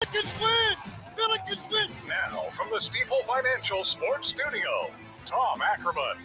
Pelicans win! Pelicans win! Now, from the Stifel Financial Sports Studio, Tom Ackerman.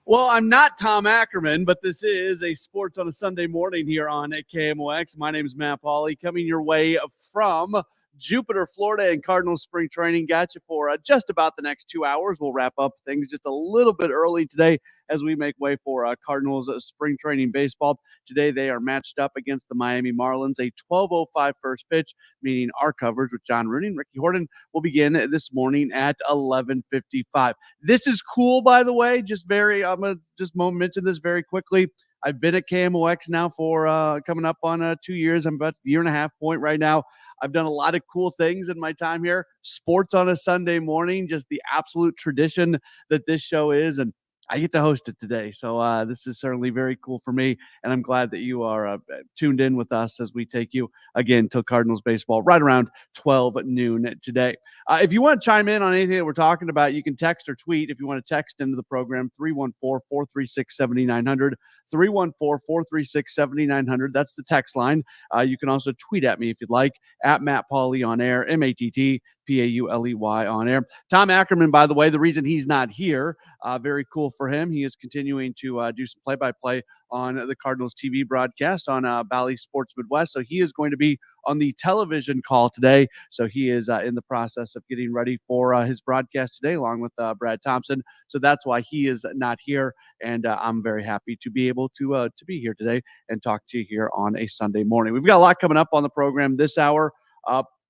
Well, I'm not Tom Ackerman, but this is a Sports on a Sunday morning here on KMOX. My name is Matt Pauley, coming your way from Jupiter, Florida, and Cardinals spring training. Got you for just about the next 2 hours. We'll wrap up things just a little bit early today as we make way for Cardinals spring training baseball. Today they are matched up against the Miami Marlins. A 12:05 first pitch, meaning our coverage with John Rooney and Ricky Horton will begin this morning at 11:55. This is cool, by the way. I'm going to just mention this very quickly. I've been at KMOX now for coming up on 2 years. I'm about a year and a half point right now. I've done a lot of cool things in my time here. Sports on a Sunday morning, just the absolute tradition that this show is. And I get to host it today. So this is certainly very cool for me. And I'm glad that you are tuned in with us as we take you again till Cardinals baseball right around 12 noon today. If you want to chime in on anything that we're talking about, you can text or tweet. If you want to text into the program, 314-436-7900, 314-436-7900. That's the text line. You can also tweet at me if you'd like, at Matt Pauley on air, MattPauley on air. Tom Ackerman, by the way, the reason he's not here, very cool for him. He is continuing to do some play-by-play on the Cardinals TV broadcast on Bally Sports Midwest. So he is going to be on the television call today. So he is in the process of getting ready for his broadcast today, along with Brad Thompson. So that's why he is not here. And I'm very happy to be able to be here today and talk to you here on a Sunday morning. We've got a lot coming up on the program this hour.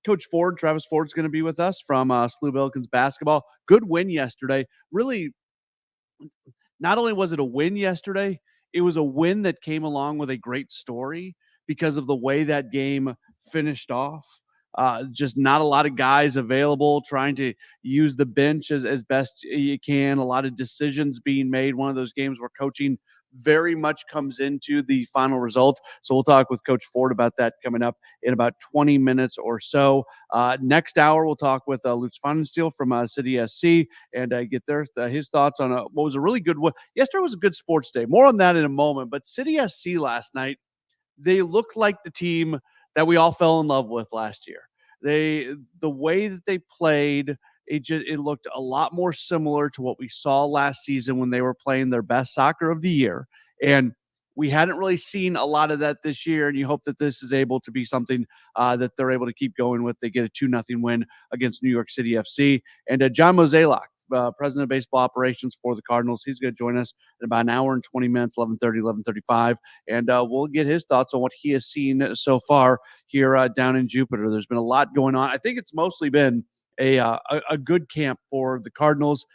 Coach Ford, Travis Ford, is going to be with us from SLU Billikens basketball. Good win yesterday. Really, not only was it a win yesterday, it was a win that came along with a great story because of the way that game finished off. Just not a lot of guys available, trying to use the bench as best you can. A lot of decisions being made. One of those games where coaching very much comes into the final result. So we'll talk with Coach Ford about that coming up in about 20 minutes or so. Next hour, we'll talk with Lutz Pfannenstiel from City SC and get his thoughts on what was a really good one. Yesterday was a good sports day. More on that in a moment. But City SC last night, they looked like the team that we all fell in love with last year. The way that they played, it looked a lot more similar to what we saw last season when they were playing their best soccer of the year. And we hadn't really seen a lot of that this year, and you hope that this is able to be something that they're able to keep going with. They get a 2-0 win against New York City FC. And John Mozeliak, president of baseball operations for the Cardinals, he's going to join us in about an hour and 20 minutes, 11:30, 11:35, and we'll get his thoughts on what he has seen so far here down in Jupiter. There's been a lot going on. I think it's mostly been a good camp for the Cardinals.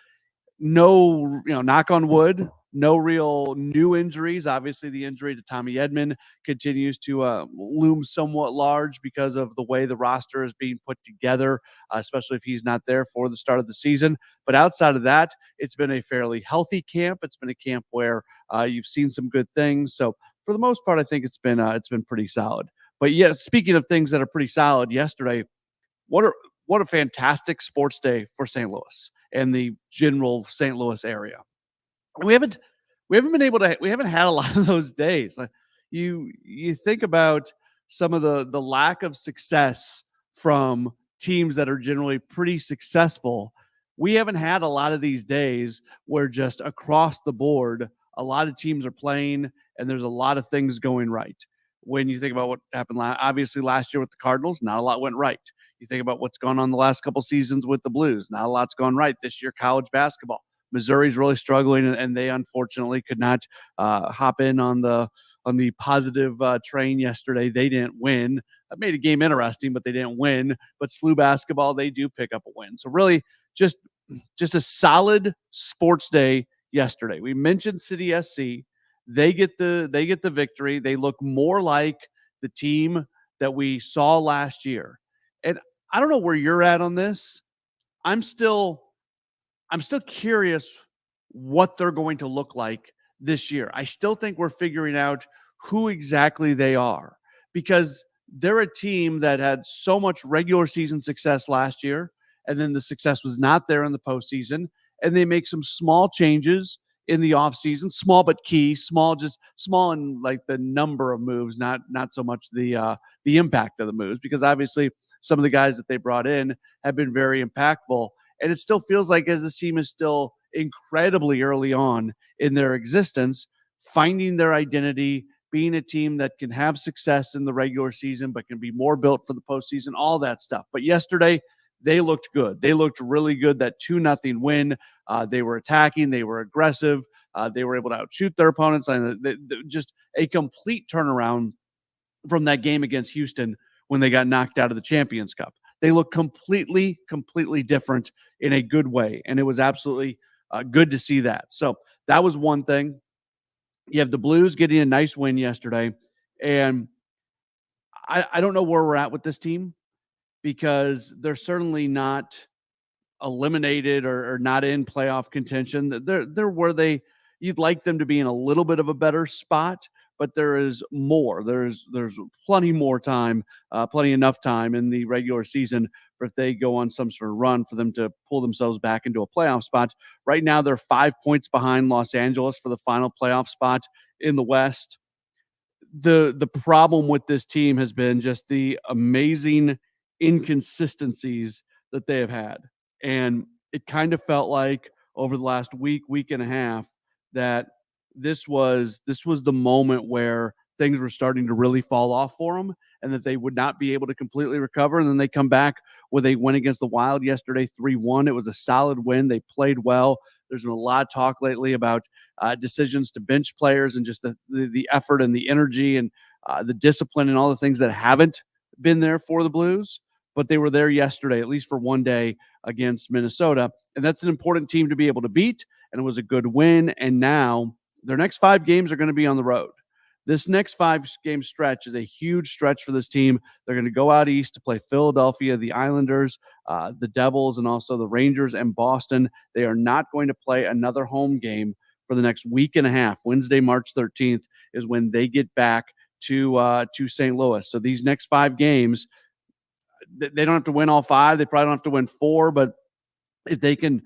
No, knock on wood, no real new injuries. Obviously, the injury to Tommy Edman continues to loom somewhat large because of the way the roster is being put together, especially if he's not there for the start of the season. But outside of that, it's been a fairly healthy camp. It's been a camp where you've seen some good things. So for the most part, I think it's been pretty solid. But yeah, speaking of things that are pretty solid, yesterday, what a fantastic sports day for St. Louis and the general St. Louis area. We haven't had a lot of those days. Like you think about some of the lack of success from teams that are generally pretty successful. We haven't had a lot of these days where just across the board, a lot of teams are playing and there's a lot of things going right. When you think about what happened obviously last year with the Cardinals, not a lot went right. You think about what's gone on the last couple seasons with the Blues, not a lot's gone right this year. College basketball, Missouri's really struggling, and they unfortunately could not hop in on the positive train yesterday. They didn't win. That made a game interesting, but they didn't win. But SLU basketball, they do pick up a win. So really, just a solid sports day yesterday. We mentioned City SC. They get the victory. They look more like the team that we saw last year. And I don't know where you're at on this. I'm still curious what they're going to look like this year. I still think we're figuring out who exactly they are, because they're a team that had so much regular season success last year, and then the success was not there in the postseason, and they make some small changes in the offseason. Small but key. Just small in like the number of moves, not so much the impact of the moves, because obviously some of the guys that they brought in have been very impactful. And it still feels like, as this team is still incredibly early on in their existence, finding their identity, being a team that can have success in the regular season but can be more built for the postseason, all that stuff. But yesterday, they looked good. They looked really good. That 2-0 win, they were attacking, they were aggressive, they were able to outshoot their opponents, and just a complete turnaround from that game against Houston when they got knocked out of the Champions Cup. They look completely different in a good way, and it was absolutely good to see that. So that was one thing. You have the Blues getting a nice win yesterday, and I don't know where we're at with this team, because they're certainly not eliminated or not in playoff contention. They're where you'd like them to be, in a little bit of a better spot, but there is more. There's plenty more time, plenty enough time in the regular season for, if they go on some sort of run, for them to pull themselves back into a playoff spot. Right now, they're 5 points behind Los Angeles for the final playoff spot in the West. The problem with this team has been just the amazing inconsistencies that they have had. And it kind of felt like over the last week and a half that this was the moment where things were starting to really fall off for them, and that they would not be able to completely recover. And then they come back with a win against the Wild yesterday, 3-1. It was a solid win. They played well. There's been a lot of talk lately about decisions to bench players, and just the effort and the energy and the discipline and all the things that haven't been there for the Blues. But they were there yesterday, at least for one day, against Minnesota. And that's an important team to be able to beat. And it was a good win. And now their next 5 games are going to be on the road. This next 5-game stretch is a huge stretch for this team. They're going to go out east to play Philadelphia, the Islanders, the Devils, and also the Rangers and Boston. They are not going to play another home game for the next week and a half. Wednesday, March 13th is when they get back to St. Louis. So these next 5 games, they don't have to win all 5. They probably don't have to win 4, but if they can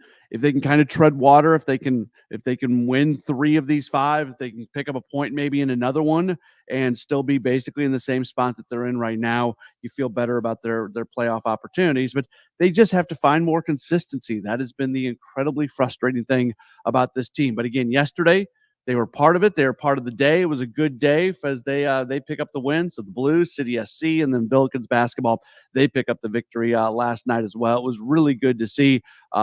kind of tread water, if they can win 3 of these 5, if they can pick up a point maybe in another one and still be basically in the same spot that they're in right now, you feel better about their playoff opportunities. But they just have to find more consistency. That has been the incredibly frustrating thing about this team. But again, yesterday, they were part of it. They were part of the day. It was a good day as they pick up the win. So the Blues, City SC, and then Billikens basketball, they pick up the victory last night as well. It was really good to see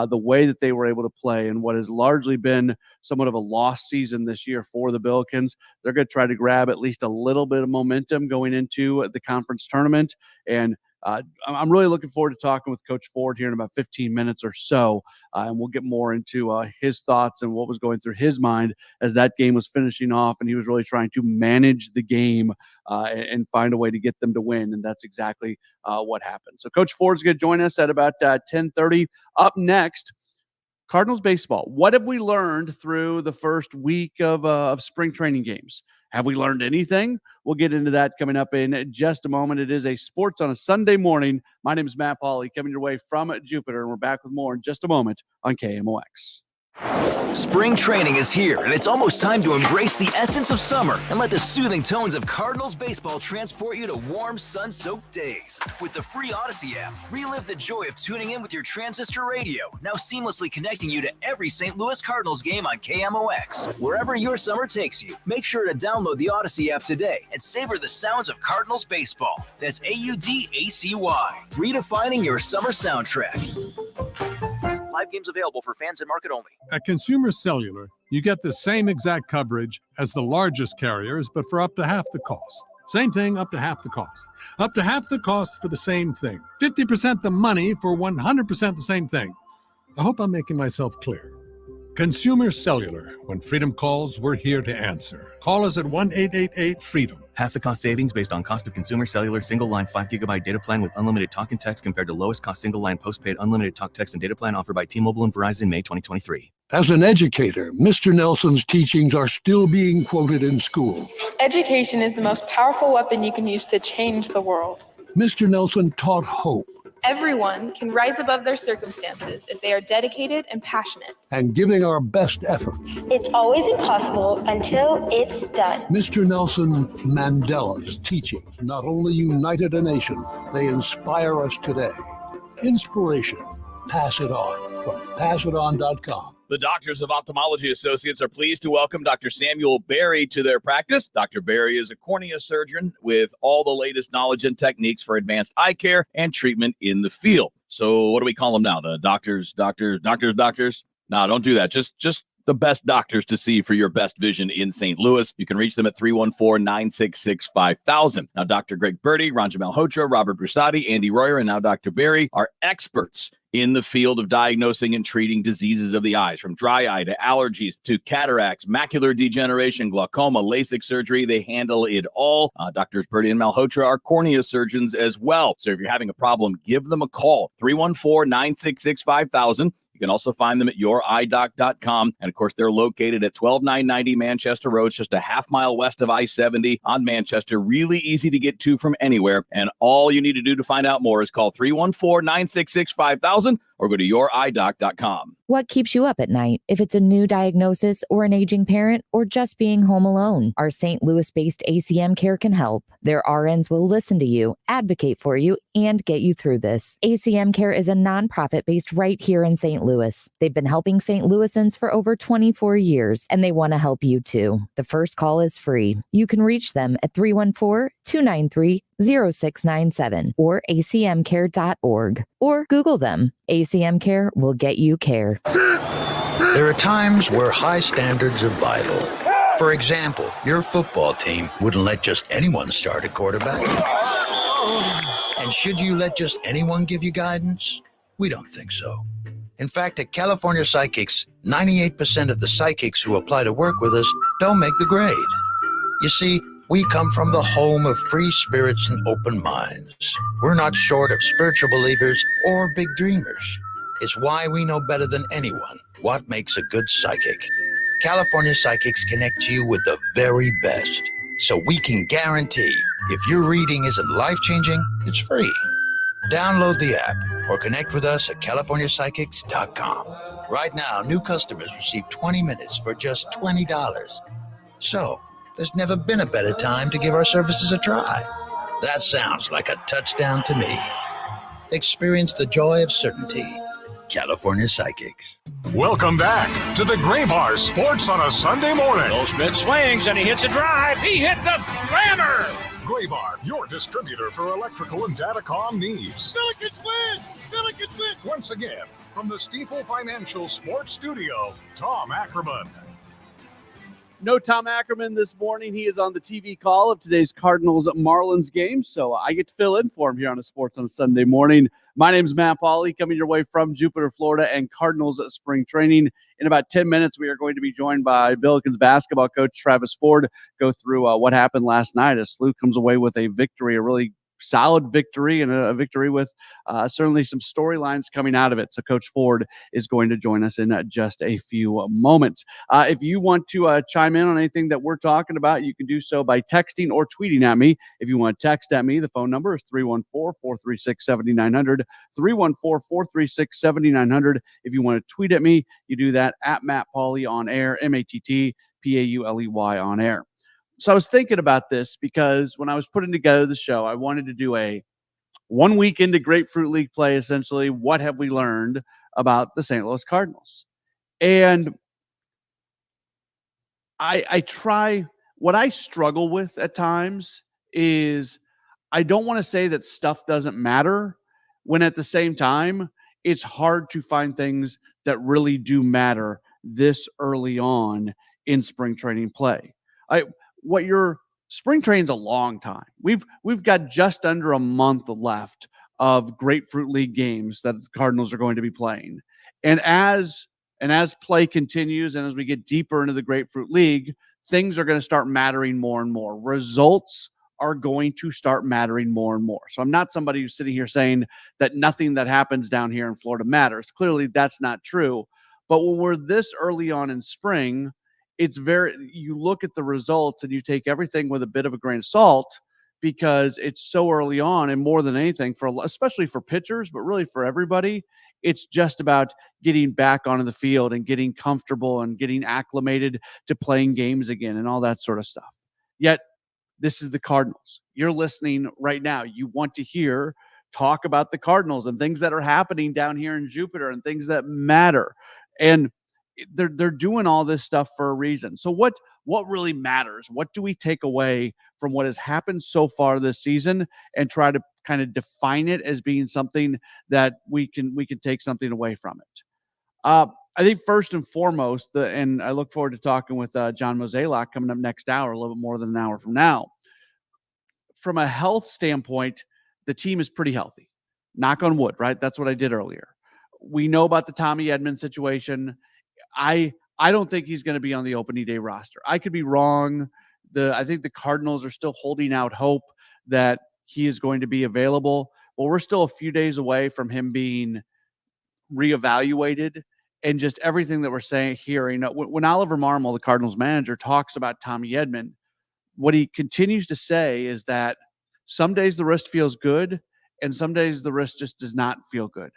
the way that they were able to play in what has largely been somewhat of a lost season this year for the Billikens. They're going to try to grab at least a little bit of momentum going into the conference tournament. And I'm really looking forward to talking with Coach Ford here in about 15 minutes or so, and we'll get more into his thoughts and what was going through his mind as that game was finishing off, and he was really trying to manage the game and find a way to get them to win, and that's exactly what happened. So Coach Ford's going to join us at about 10:30. Up next, Cardinals baseball. What have we learned through the first week of spring training games? Have we learned anything? We'll get into that coming up in just a moment. It is a Sports on a Sunday morning. My name is Matt Pauley, coming your way from Jupiter, and we're back with more in just a moment on KMOX. Spring training is here, and it's almost time to embrace the essence of summer and let the soothing tones of Cardinals baseball transport you to warm, sun-soaked days. With the free Odyssey app, relive the joy of tuning in with your transistor radio, now seamlessly connecting you to every St. Louis Cardinals game on KMOX. Wherever your summer takes you, make sure to download the Odyssey app today and savor the sounds of Cardinals baseball. That's AUDACY, redefining your summer soundtrack. Live games available for fans and market only. At Consumer Cellular, you get the same exact coverage as the largest carriers, but for up to half the cost. Same thing, up to half the cost. Up to half the cost for the same thing. 50% the money for 100% the same thing. I hope I'm making myself clear. Consumer Cellular. When freedom calls, we're here to answer. Call us at 1-888-FREEDOM. Half the cost savings based on cost of Consumer Cellular single-line 5GB data plan with unlimited talk and text compared to lowest cost single-line postpaid unlimited talk, text, and data plan offered by T-Mobile and Verizon May 2023. As an educator, Mr. Nelson's teachings are still being quoted in schools. Education is the most powerful weapon you can use to change the world. Mr. Nelson taught hope. Everyone can rise above their circumstances if they are dedicated and passionate. And giving our best efforts. It's always impossible until it's done. Mr. Nelson Mandela's teachings not only united a nation, they inspire us today. Inspiration. Pass it on from passiton.com. The Doctors of Ophthalmology Associates are pleased to welcome Dr. Samuel Berry to their practice. Dr. Berry is a cornea surgeon with all the latest knowledge and techniques for advanced eye care and treatment in the field. So what do we call them now? The doctors? No, don't do that. Just the best doctors to see for your best vision in St. Louis. You can reach them at 314-966-5000. Now, Dr. Greg Birdie, Ranja Malhotra, Robert Brusati, Andy Royer, and now Dr. Berry are experts in the field of diagnosing and treating diseases of the eyes, from dry eye to allergies to cataracts, macular degeneration, glaucoma, LASIK surgery. They handle it all. Doctors Birdie and Malhotra are cornea surgeons as well. So if you're having a problem, give them a call, 314-966-5000. You can also find them at youridoc.com. And, of course, they're located at 12990 Manchester Road, just a half mile west of I-70 on Manchester. Really easy to get to from anywhere. And all you need to do to find out more is call 314-966-5000 or go to youridoc.com. What keeps you up at night? If it's a new diagnosis or an aging parent or just being home alone, our St. Louis-based ACM Care can help. Their RNs will listen to you, advocate for you, and get you through this. ACM Care is a nonprofit based right here in St. Louis. They've been helping St. Louisans for over 24 years, and they want to help you too. The first call is free. You can reach them at 314-293-0697 or acmcare.org or Google them. ACM Care will get you care. There are times where high standards are vital. For example, your football team wouldn't let just anyone start at quarterback. And should you let just anyone give you guidance? We don't think so. In fact, at California Psychics, 98% of the psychics who apply to work with us don't make the grade. You see, we come from the home of free spirits and open minds. We're not short of spiritual believers or big dreamers. It's why we know better than anyone what makes a good psychic. California Psychics connect you with the very best, so we can guarantee if your reading isn't life-changing, it's free. Download the app or connect with us at californiapsychics.com. Right now, new customers receive 20 minutes for just $20. So, there's never been a better time to give our services a try. That sounds like a touchdown to me. Experience the joy of certainty. California Psychics. Welcome back to the Gray Bar Sports on a Sunday morning. Goldschmidt swings and he hits a drive. He hits a slammer. Gray Bar, your distributor for electrical and datacom needs. Billikens win. Billikens win. Once again, from the Stifel Financial Sports Studio, Tom Ackerman. No Tom Ackerman this morning. He is on the TV call of today's Cardinals-Marlins game, so I get to fill in for him here on a Sports on a Sunday morning. My name's Matt Pauley, coming your way from Jupiter, Florida, and Cardinals spring training. In about 10 minutes, we are going to be joined by Billikens basketball coach Travis Ford, go through what happened last night as SLU comes away with a victory, a really solid victory, and a victory with certainly some storylines coming out of it. So Coach Ford is going to join us in just a few moments. If you want to chime in on anything that we're talking about, you can do so by texting or tweeting at me. If you want to text at me, the phone number is 314-436-7900, 314-436-7900. If you want to tweet at me, you do that at Matt Pauley on air, MattPauley on air. So I was thinking about this because when I was putting together the show, I wanted to do a 1 week into Grapefruit League play, essentially, what have we learned about the St. Louis Cardinals? And what I struggle with at times is I don't want to say that stuff doesn't matter when at the same time, it's hard to find things that really do matter this early on in spring training play. Your spring training's a long time. We've got just under a month left of Grapefruit League games that the Cardinals are going to be playing. And as play continues and as we get deeper into the Grapefruit League, things are going to start mattering more and more. Results are going to start mattering more and more. So I'm not somebody who's sitting here saying that nothing that happens down here in Florida matters. Clearly that's not true. But when we're this early on in spring, you look at the results and you take everything with a bit of a grain of salt because it's so early on, and more than anything, especially for pitchers, but really for everybody, it's just about getting back onto the field and getting comfortable and getting acclimated to playing games again and all that sort of stuff. Yet, this is the Cardinals. You're listening right now. You want to hear talk about the Cardinals and things that are happening down here in Jupiter and things that matter. And they're doing all this stuff for a reason. So what really matters? What do we take away from what has happened so far this season and try to kind of define it as being something that we can take something away from it? I think first and foremost, and I look forward to talking with John Mozeliak coming up next hour, a little bit more than an hour from now. From a health standpoint, the team is pretty healthy. Knock on wood, right? That's what I did earlier. We know about the Tommy Edman situation. I don't think he's going to be on the opening day roster. I could be wrong. I think the Cardinals are still holding out hope that he is going to be available. Well, we're still a few days away from him being reevaluated, and just everything that we're hearing. When Oliver Marmol, the Cardinals manager, talks about Tommy Edman, what he continues to say is that some days the wrist feels good and some days the wrist just does not feel good.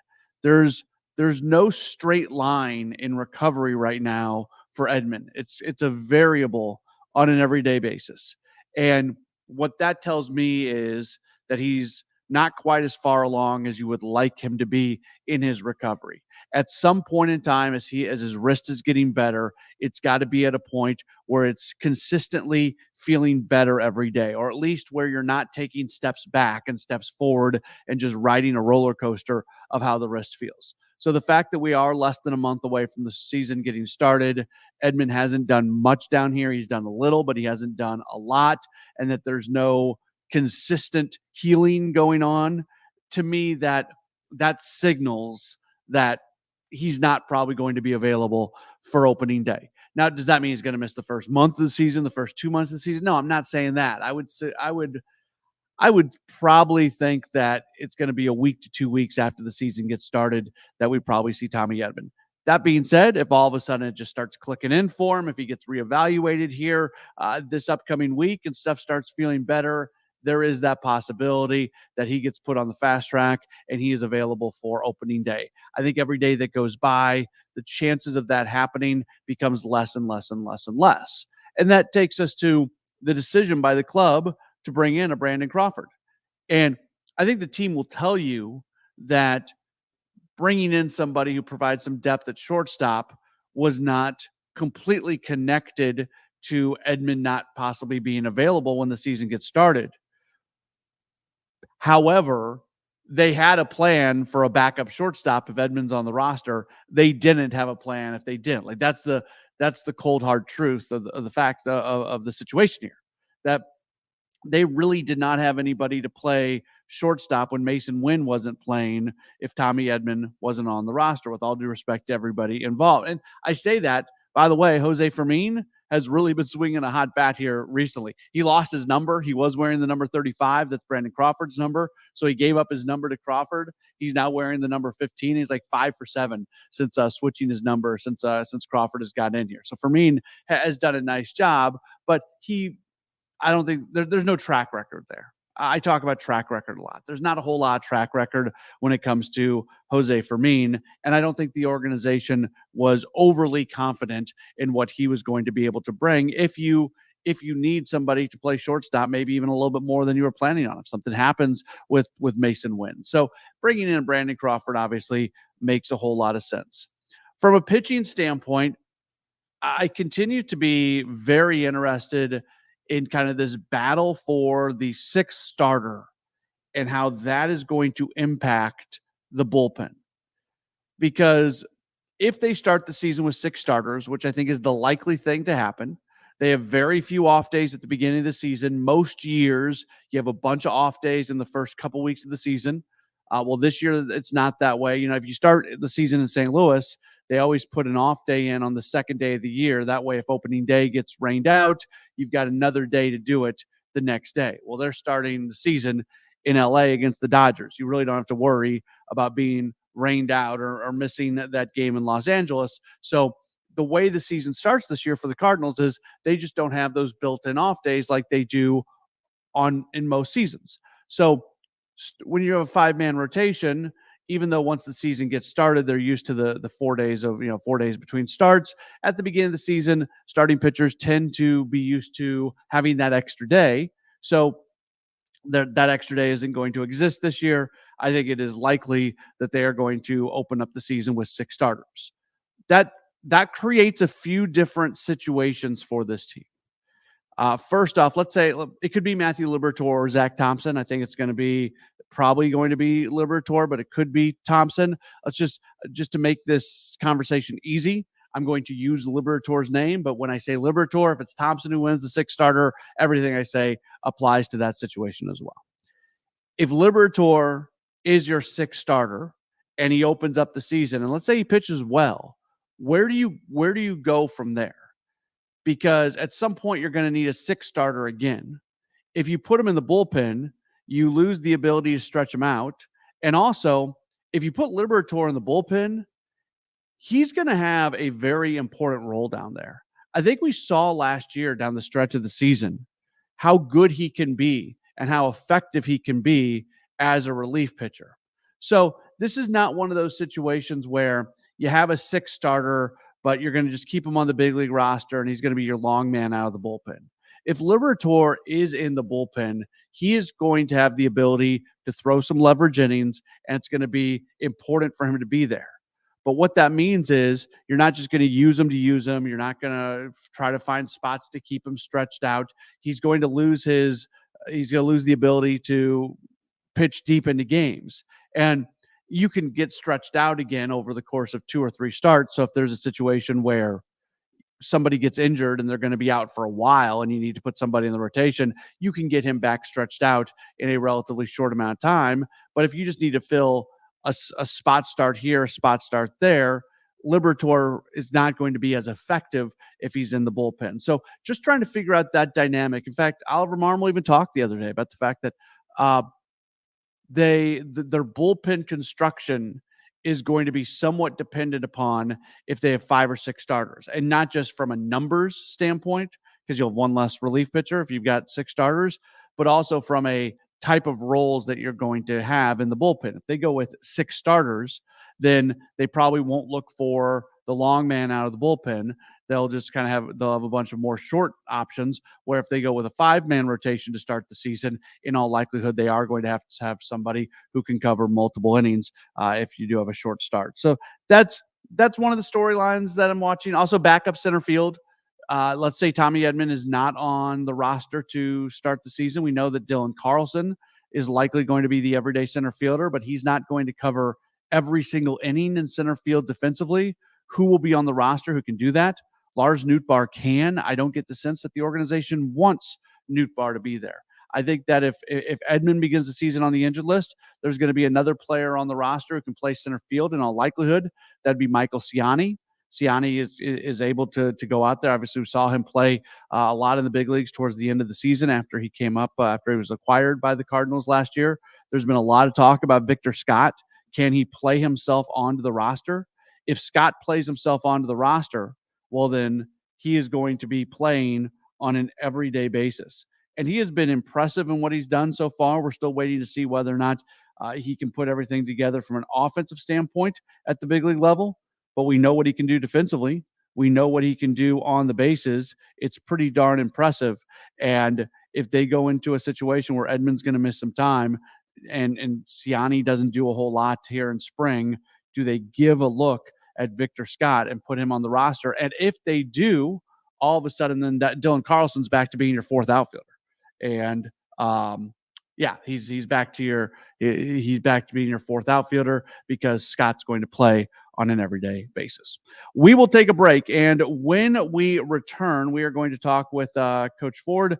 There's no straight line in recovery right now for Edman. It's a variable on an everyday basis. And what that tells me is that he's not quite as far along as you would like him to be in his recovery. At some point in time, as his wrist is getting better, it's got to be at a point where it's consistently feeling better every day, or at least where you're not taking steps back and steps forward and just riding a roller coaster of how the wrist feels. So the fact that we are less than a month away from the season getting started, Edman hasn't done much down here. He's done a little, but he hasn't done a lot, and that there's no consistent healing going on, to me that signals that he's not probably going to be available for opening day. Now, does that mean he's going to miss the first month of the season, the first 2 months of the season? No, I'm not saying that. I would probably think that it's going to be a week to 2 weeks after the season gets started that we probably see Tommy Edman. That being said, if all of a sudden it just starts clicking in for him, if he gets reevaluated here this upcoming week and stuff starts feeling better, there is that possibility that he gets put on the fast track and he is available for opening day. I think every day that goes by, the chances of that happening becomes less and less and less and less. And that takes us to the decision by the club to bring in a Brandon Crawford. And I think the team will tell you that bringing in somebody who provides some depth at shortstop was not completely connected to Edman not possibly being available when the season gets started. However, they had a plan for a backup shortstop if Edman's on the roster. They didn't have a plan if they didn't. Like that's the cold hard truth of the fact of the situation here. That they really did not have anybody to play shortstop when Mason Wynn wasn't playing if Tommy Edman wasn't on the roster, with all due respect to everybody involved. And I say that, by the way, Jose Fermin has really been swinging a hot bat here recently. He lost his number. He was wearing the number 35. That's Brandon Crawford's number. So he gave up his number to Crawford. He's now wearing the number 15. He's like 5 for 7 since switching his number since Crawford has gotten in here. So Fermin has done a nice job, but I don't think there's no track record there. I talk about track record a lot. There's not a whole lot of track record when it comes to Jose Fermin, and I don't think the organization was overly confident in what he was going to be able to bring. If you need somebody to play shortstop, maybe even a little bit more than you were planning on, if something happens with Mason Wynn. So bringing in Brandon Crawford obviously makes a whole lot of sense. From a pitching standpoint, I continue to be very interested in kind of this battle for the sixth starter and how that is going to impact the bullpen. Because if they start the season with 6 starters, which I think is the likely thing to happen, they have very few off days at the beginning of the season. Most years, you have a bunch of off days in the first couple weeks of the season. Well, this year, it's not that way. If you start the season in St. Louis, they always put an off day in on the second day of the year. That way, if opening day gets rained out, you've got another day to do it the next day. Well, they're starting the season in LA against the Dodgers. You really don't have to worry about being rained out or missing that game in Los Angeles. So the way the season starts this year for the Cardinals is they just don't have those built-in off days like they do in most seasons. So when you have a 5-man rotation, even though once the season gets started, they're used to the 4 days of 4 days between starts. At the beginning of the season, starting pitchers tend to be used to having that extra day. So that extra day isn't going to exist this year. I think it is likely that they are going to open up the season with 6 starters. That creates a few different situations for this team. First off, let's say it could be Matthew Liberatore or Zach Thompson. I think it's probably going to be Liberatore, but it could be Thompson. Let's just to make this conversation easy, I'm going to use Liberatore's name. But when I say Liberatore, if it's Thompson who wins the 6th starter, everything I say applies to that situation as well. If Liberatore is your 6th starter and he opens up the season, and let's say he pitches well, where do you go from there? Because at some point you're going to need a 6th starter again. If you put him in the bullpen, you lose the ability to stretch him out. And also, if you put Liberatore in the bullpen, he's going to have a very important role down there. I think we saw last year down the stretch of the season how good he can be and how effective he can be as a relief pitcher. So this is not one of those situations where you have a 6th starter, but you're going to just keep him on the big league roster and he's going to be your long man out of the bullpen. If Liberatore is in the bullpen, he is going to have the ability to throw some leverage innings, and it's going to be important for him to be there. But what that means is you're not just going to use him. You're not going to try to find spots to keep him stretched out. He's going to lose the ability to pitch deep into games. And you can get stretched out again over the course of 2 or 3 starts. So if there's a situation where somebody gets injured and they're going to be out for a while and you need to put somebody in the rotation, you can get him back stretched out in a relatively short amount of time. But if you just need to fill a spot start here, a spot start there, Liberatore is not going to be as effective if he's in the bullpen. So just trying to figure out that dynamic. In fact, Oliver Marmol even talked the other day about the fact that their bullpen construction is going to be somewhat dependent upon if they have 5 or 6 starters, and not just from a numbers standpoint, because you'll have one less relief pitcher if you've got 6 starters, but also from a type of roles that you're going to have in the bullpen. If they go with 6 starters, then they probably won't look for the long man out of the bullpen. They'll just kind of they'll have a bunch of more short options, where if they go with a 5-man rotation to start the season, in all likelihood, they are going to have somebody who can cover multiple innings if you do have a short start. So that's one of the storylines that I'm watching. Also, backup center field. Let's say Tommy Edman is not on the roster to start the season. We know that Dylan Carlson is likely going to be the everyday center fielder, but he's not going to cover every single inning in center field defensively. Who will be on the roster who can do that? Lars Nootbaar can. I don't get the sense that the organization wants Nootbaar to be there. I think that if Edman begins the season on the injured list, there's going to be another player on the roster who can play center field in all likelihood. That'd be Michael Ciani. Ciani is able to go out there. Obviously, we saw him play a lot in the big leagues towards the end of the season after he came up, after he was acquired by the Cardinals last year. There's been a lot of talk about Victor Scott. Can he play himself onto the roster? If Scott plays himself onto the roster, well, then he is going to be playing on an everyday basis. And he has been impressive in what he's done so far. We're still waiting to see whether or not he can put everything together from an offensive standpoint at the big league level. But we know what he can do defensively. We know what he can do on the bases. It's pretty darn impressive. And if they go into a situation where Edman's going to miss some time and Ciani doesn't do a whole lot here in spring, do they give a look at Victor Scott and put him on the roster? And if they do, all of a sudden then that Dylan Carlson's back to being your 4th outfielder. And he's back to being your 4th outfielder because Scott's going to play on an everyday basis. We will take a break, and when we return, we are going to talk with Coach Ford,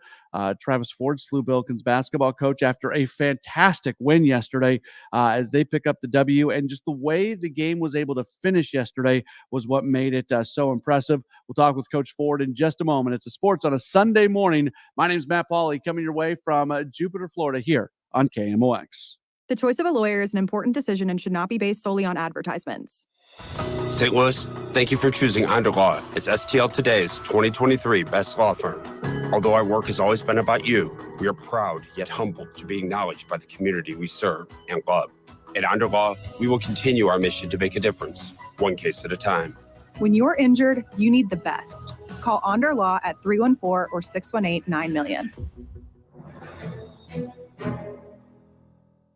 Travis Ford, SLU Billikens basketball coach, after a fantastic win yesterday as they pick up the W. And just the way the game was able to finish yesterday was what made it so impressive. We'll talk with Coach Ford in just a moment. It's the Sports on a Sunday morning. My name is Matt Pauley, coming your way from Jupiter, Florida, here on KMOX. The choice of a lawyer is an important decision and should not be based solely on advertisements. St. Louis, thank you for choosing Underlaw as STL Today's 2023 best law firm. Although our work has always been about you, we are proud yet humbled to be acknowledged by the community we serve and love. At Underlaw, we will continue our mission to make a difference, one case at a time. When you're injured, you need the best. Call Underlaw at 314 or 618-9000000.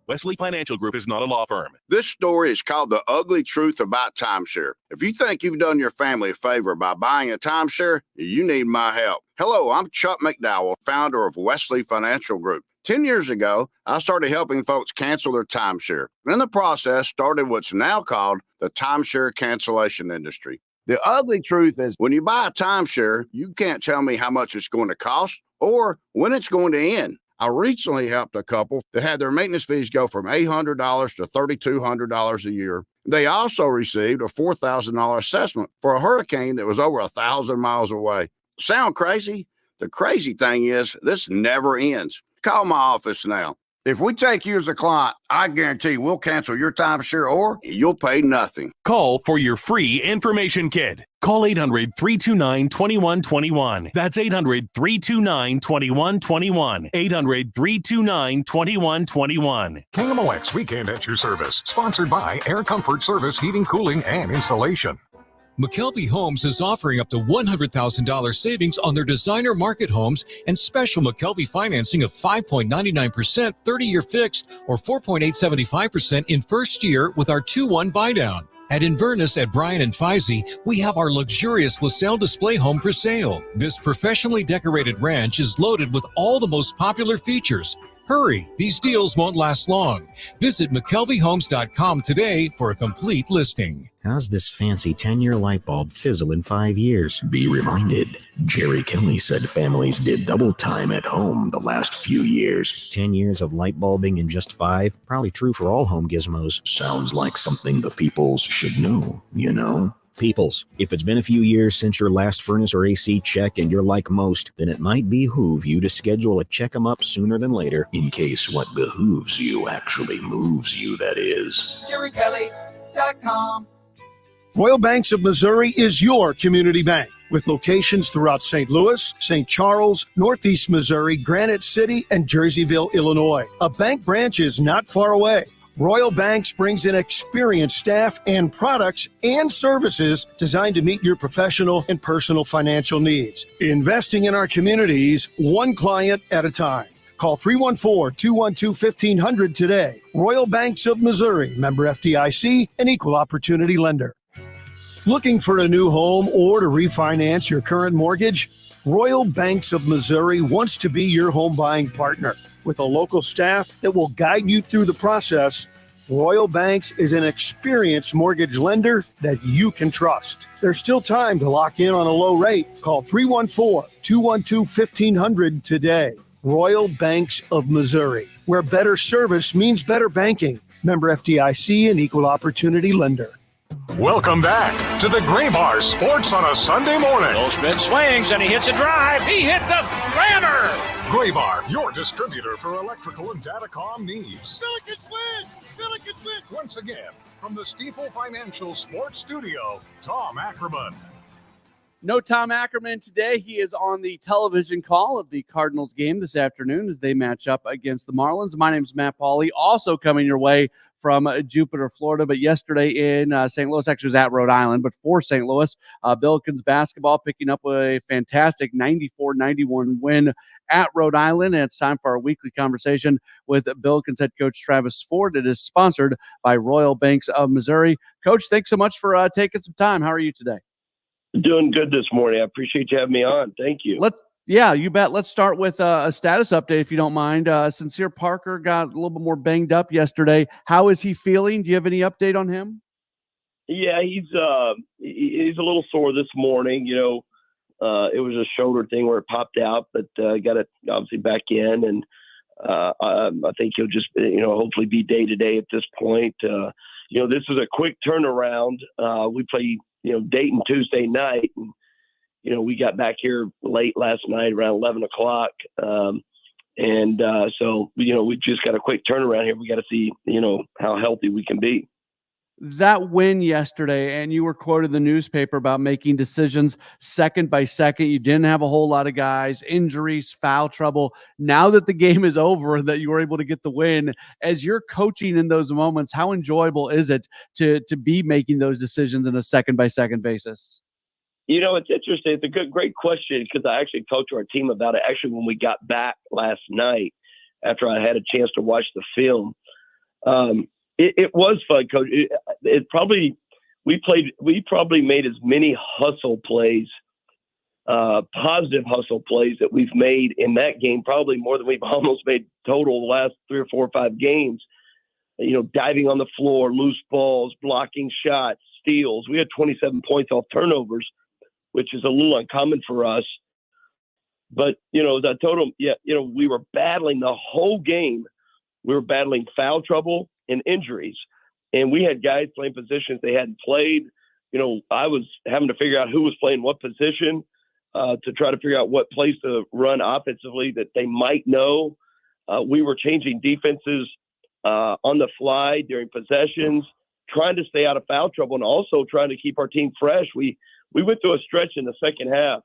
Wesley Financial Group is not a law firm. This story is called The Ugly Truth About Timeshare. If you think you've done your family a favor by buying a timeshare, you need my help. Hello, I'm Chuck McDowell, founder of Wesley Financial Group. 10 years ago, I started helping folks cancel their timeshare. And in the process, started what's now called the timeshare cancellation industry. The ugly truth is when you buy a timeshare, you can't tell me how much it's going to cost or when it's going to end. I recently helped a couple that had their maintenance fees go from $800 to $3,200 a year. They also received a $4,000 assessment for a hurricane that was over 1,000 miles away. Sound crazy? The crazy thing is this never ends. Call my office now. If we take you as a client, I guarantee we'll cancel your timeshare or you'll pay nothing. Call for your free information kit. Call 800-329-2121. That's 800-329-2121. 800-329-2121. KMOX Weekend at your service. Sponsored by Air Comfort Service Heating, Cooling, and Installation. McKelvey Homes is offering up to $100,000 savings on their designer market homes and special McKelvey financing of 5.99%, 30-year fixed, or 4.875% in first year with our 2-1 buydown. At Inverness at Bryan and Feisey, we have our luxurious LaSalle display home for sale. This professionally decorated ranch is loaded with all the most popular features. Hurry, these deals won't last long. Visit McKelveyHomes.com today for a complete listing. How's this fancy 10-year light bulb fizzle in 5 years? Be reminded, Jerry Kelly said families did double time at home the last few years. 10 years of light bulbing in just 5? Probably true for all home gizmos. Sounds like something the peoples should know, you know? Peoples, if it's been a few years since your last furnace or AC check and you're like most, then it might behoove you to schedule a check-em-up sooner than later in case what behooves you actually moves you, that is. JerryKelly.com. Royal Banks of Missouri is your community bank with locations throughout St. Louis, St. Charles, Northeast Missouri, Granite City, and Jerseyville, Illinois. A bank branch is not far away. Royal Banks brings in experienced staff and products and services designed to meet your professional and personal financial needs. Investing in our communities, one client at a time. Call 314-212-1500 today. Royal Banks of Missouri, member FDIC, an equal opportunity lender. Looking for a new home or to refinance your current mortgage? Royal Banks of Missouri wants to be your home buying partner. With a local staff that will guide you through the process, Royal Banks is an experienced mortgage lender that you can trust. There's still time to lock in on a low rate. Call 314-212-1500 today. Royal Banks of Missouri, where better service means better banking. Member FDIC, an equal opportunity lender. Welcome back to the Gray Bar Sports on a Sunday morning. Goldschmidt swings and he hits a drive. He hits a slammer. Gray Bar, your distributor for electrical and datacom needs. Billikens win! Billikens win! Once again, from the Stifel Financial Sports Studio, Tom Ackerman. No Tom Ackerman today. He is on the television call of the Cardinals game this afternoon as they match up against the Marlins. My name is Matt Pauley. Also coming your way from Jupiter, Florida, but yesterday in St. Louis, actually was at Rhode Island, but for St. Louis, Billikens basketball picking up a fantastic 94-91 win at Rhode Island, and it's time for our weekly conversation with Billikens head coach Travis Ford. It is sponsored by Royal Banks of Missouri. Coach, thanks so much for taking some time. How are you today? Doing good this morning. I appreciate you having me on. Thank you. Yeah, you bet. Let's start with a status update, if you don't mind. Sincere Parker got a little bit more banged up yesterday. How is he feeling? Do you have any update on him? Yeah, he's a little sore this morning. You know, it was a shoulder thing where it popped out, but got it obviously back in. And I think he'll just, hopefully be day-to-day at this point. This is a quick turnaround. We play, Dayton Tuesday night. And, we got back here late last night around 11 o'clock. So, we just got a quick turnaround here. We got to see, how healthy we can be. that win yesterday, and you were quoted in the newspaper about making decisions second by second. You didn't have a whole lot of guys, injuries, foul trouble. Now that the game is over and that you were able to get the win, as you're coaching in those moments, how enjoyable is it to be making those decisions in a second by second basis? It's interesting. It's a great question because I actually talked to our team about it actually when we got back last night after I had a chance to watch the film. It was fun, Coach. We probably made as many hustle plays, positive hustle plays that we've made in that game, probably more than we've almost made total the last 3 or 4 or 5 games. Diving on the floor, loose balls, blocking shots, steals. We had 27 points off turnovers, which is a little uncommon for us. But, the total, we were battling the whole game. We were battling foul trouble and injuries. And we had guys playing positions they hadn't played. I was having to figure out who was playing what position to try to figure out what plays to run offensively that they might know. We were changing defenses on the fly during possessions, trying to stay out of foul trouble and also trying to keep our team fresh. We went through a stretch in the second half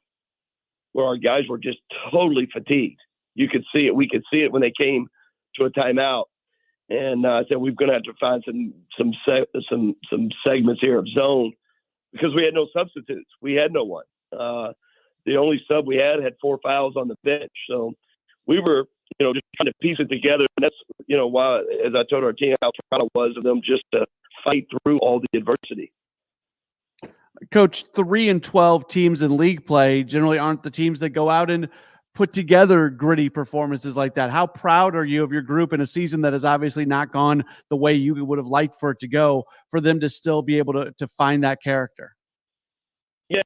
where our guys were just totally fatigued. You could see it. We could see it when they came to a timeout. And I said, we're going to have to find some segments here of zone because we had no substitutes. We had no one. The only sub we had 4 fouls on the bench. So we were, just trying to piece it together. And that's, why, as I told our team, how proud I was of them just to fight through all the adversity. Coach, 3-12 teams in league play generally aren't the teams that go out and put together gritty performances like that. How proud are you of your group in a season that has obviously not gone the way you would have liked for it to go, for them to still be able to find that character? Yeah,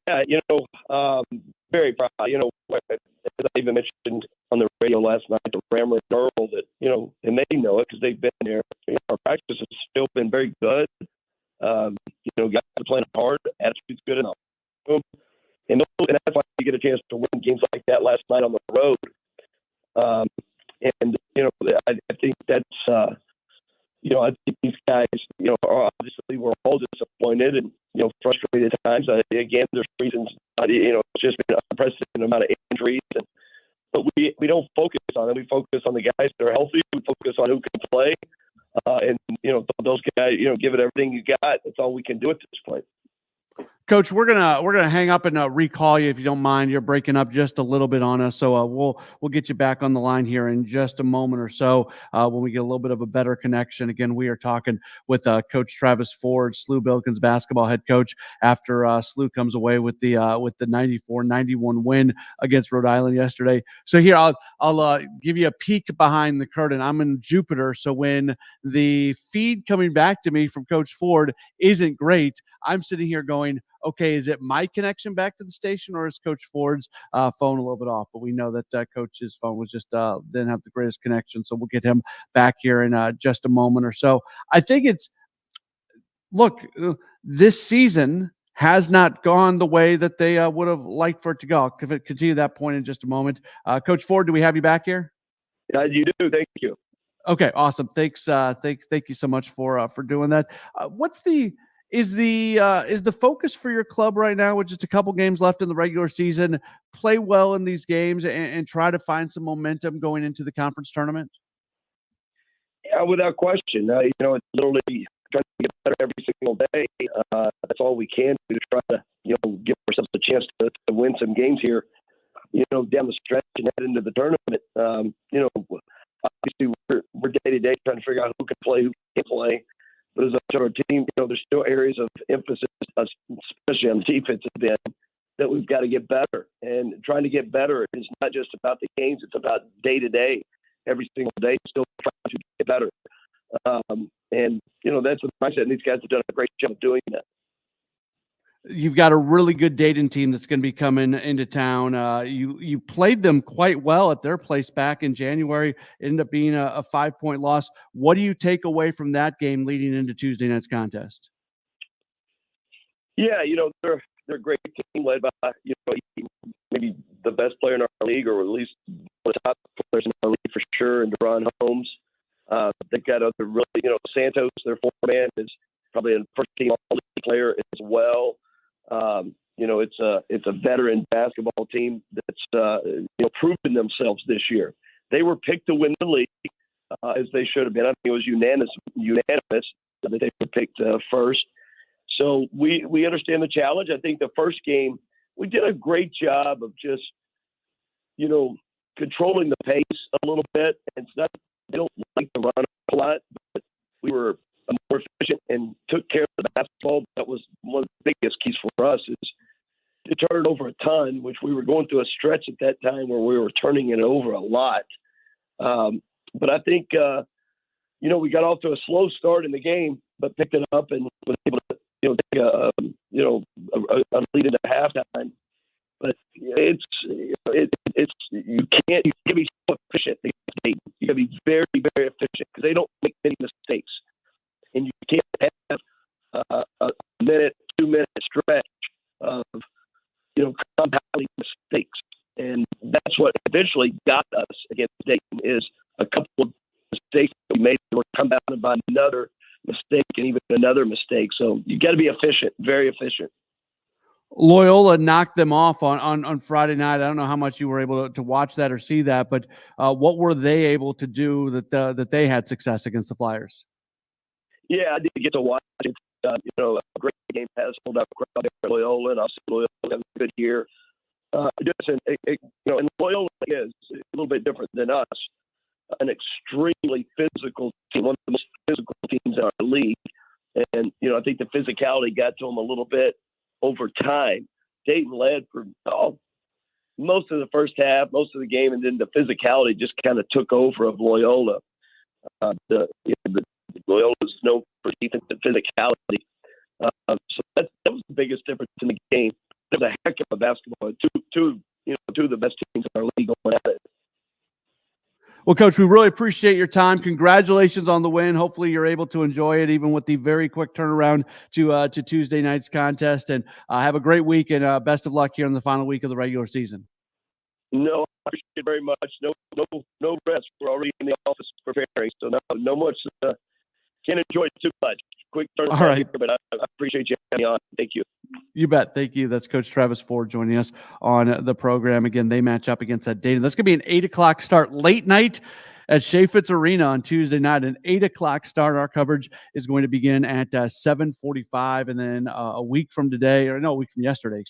very proud. As I even mentioned on the radio last night to Ramler and Earl that, and they know it because they've been there. Our practice has still been very good. Guys are playing hard, attitude's good enough. And that's why you get a chance to win games like that last night on the road. I think that's, I think these guys, are obviously we're all disappointed and, frustrated at times. Again, there's reasons, it's just been an unprecedented amount of injuries. But we don't focus on it. We focus on the guys that are healthy. We focus on who can play. And those guys, give it everything you got. That's all we can do at this point. Coach, we're gonna hang up and recall you if you don't mind. You're breaking up just a little bit on us, so we'll get you back on the line here in just a moment or so when we get a little bit of a better connection. Again, we are talking with Coach Travis Ford, SLU Billikens basketball head coach, after SLU comes away with the 94-91 win against Rhode Island yesterday. So here I'll give you a peek behind the curtain. I'm in Jupiter, so when the feed coming back to me from Coach Ford isn't great, I'm sitting here going, okay, is it my connection back to the station or is Coach Ford's phone a little bit off? But we know that Coach's phone was just didn't have the greatest connection. So we'll get him back here in just a moment or so. I think this season has not gone the way that they would have liked for it to go. I'll continue that point in just a moment. Coach Ford, do we have you back here? Yeah, you do. Thank you. Okay, awesome. Thanks. Thank you so much for doing that. Is the focus for your club right now, with just a couple games left in the regular season, play well in these games and try to find some momentum going into the conference tournament? Yeah, without question. It's literally trying to get better every single day. That's all we can do to try to, give ourselves a chance to win some games here, down the stretch and head into the tournament. Obviously we're day to day trying to figure out who can play, who can't play. But as I told our team, there's still areas of emphasis, especially on the defensive end, that we've got to get better. And trying to get better is not just about the games; it's about day to day, every single day, still trying to get better. That's the mindset. And these guys have done a great job of doing that. You've got a really good Dayton team that's going to be coming into town. You played them quite well at their place back in January. It ended up being a 5-point loss. What do you take away from that game leading into Tuesday night's contest? Yeah, they're a great team led by maybe the best player in our league, or at least one of the top players in our league for sure, and DeRon Holmes. They've got other really, Santos, their foreman, is probably a first-team all-league player as well. It's a veteran basketball team that's proven themselves this year. They were picked to win the league, as they should have been. I think it was unanimous that they were picked first. So we understand the challenge. I think the first game we did a great job of just controlling the pace a little bit. And it's not they don't like to run a lot, but we were more efficient and took care of the basketball. That was one of the biggest keys for us is to turn it over a ton, which we were going through a stretch at that time where we were turning it over a lot. But I think, we got off to a slow start in the game, but picked it up and was able to, take a lead into halftime. But you can't be so efficient. You got to be very, very efficient because they don't make many mistakes. And you can't have a minute, 2 minute stretch of, compounding mistakes. And that's what eventually got us against Dayton is a couple of mistakes we made that were compounded by another mistake and even another mistake. So you got to be efficient, very efficient. Loyola knocked them off on Friday night. I don't know how much you were able to watch that or see that, but what were they able to do that they had success against the Flyers? Yeah, I did get to watch it. A great game has pulled out a crowd there at Loyola, and obviously Loyola had a good year. And Loyola is a little bit different than us, an extremely physical team, one of the most physical teams in our league. And, I think the physicality got to them a little bit over time. Dayton led for most of the first half, most of the game, and then the physicality just kind of took over of Loyola. Loyola is known for defensive physicality. So that was the biggest difference in the game. It was a heck of a basketball. Two of the best teams in our league going at it. Well, Coach, we really appreciate your time. Congratulations on the win. Hopefully you're able to enjoy it, even with the very quick turnaround to Tuesday night's contest. And have a great week, and best of luck here in the final week of the regular season. No, I appreciate it very much. No rest. We're already in the office preparing, so no much. Can't enjoy it too much. Quick turn. All right. But I appreciate you having me on. Thank you. You bet. Thank you. That's Coach Travis Ford joining us on the program. Again, they match up against that Dayton. That's going to be an 8 o'clock start late night at Chaffetz Arena on Tuesday night. An 8 o'clock start. Our coverage is going to begin at 7:45, and then a week from yesterday,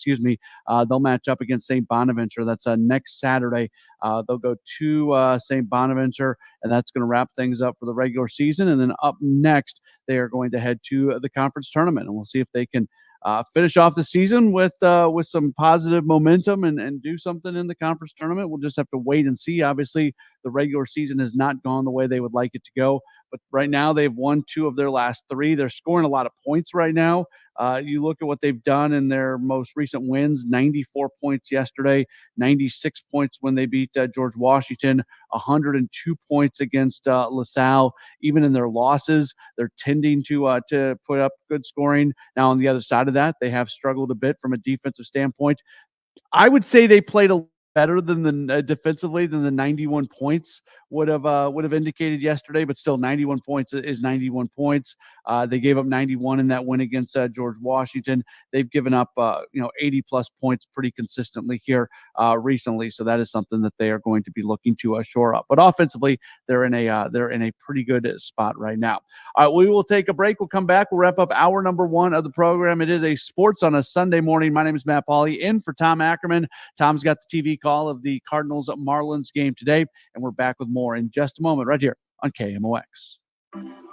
they'll match up against St. Bonaventure. That's next Saturday. They'll go to St. Bonaventure, and that's going to wrap things up for the regular season. And then up next, they are going to head to the conference tournament, and we'll see if they can finish off the season with some positive momentum and do something in the conference tournament. We'll just have to wait and see. Obviously, the regular season has not gone the way they would like it to go, but right now they've won 2 of their last 3. They're scoring a lot of points right now. You look at what they've done in their most recent wins: 94 points yesterday, 96 points when they beat George Washington, 102 points against LaSalle. Even in their losses, they're tending to put up good scoring. Now, on the other side of that, they have struggled a bit from a defensive standpoint. I would say they played a better than defensively than the 91 points would have indicated yesterday, but still 91 points is 91 points. They gave up 91 in that win against George Washington. They've given up 80 plus points pretty consistently here recently, so that is something that they are going to be looking to shore up. But offensively, they're in a pretty good spot right now. All right, we will take a break. We'll come back. We'll wrap up hour number 1 of the program. It is a sports on a Sunday morning. My name is Matt Pauley, in for Tom Ackerman. Tom's got the TV call of the Cardinals Marlins game today, and we're back with more in just a moment right here on KMOX.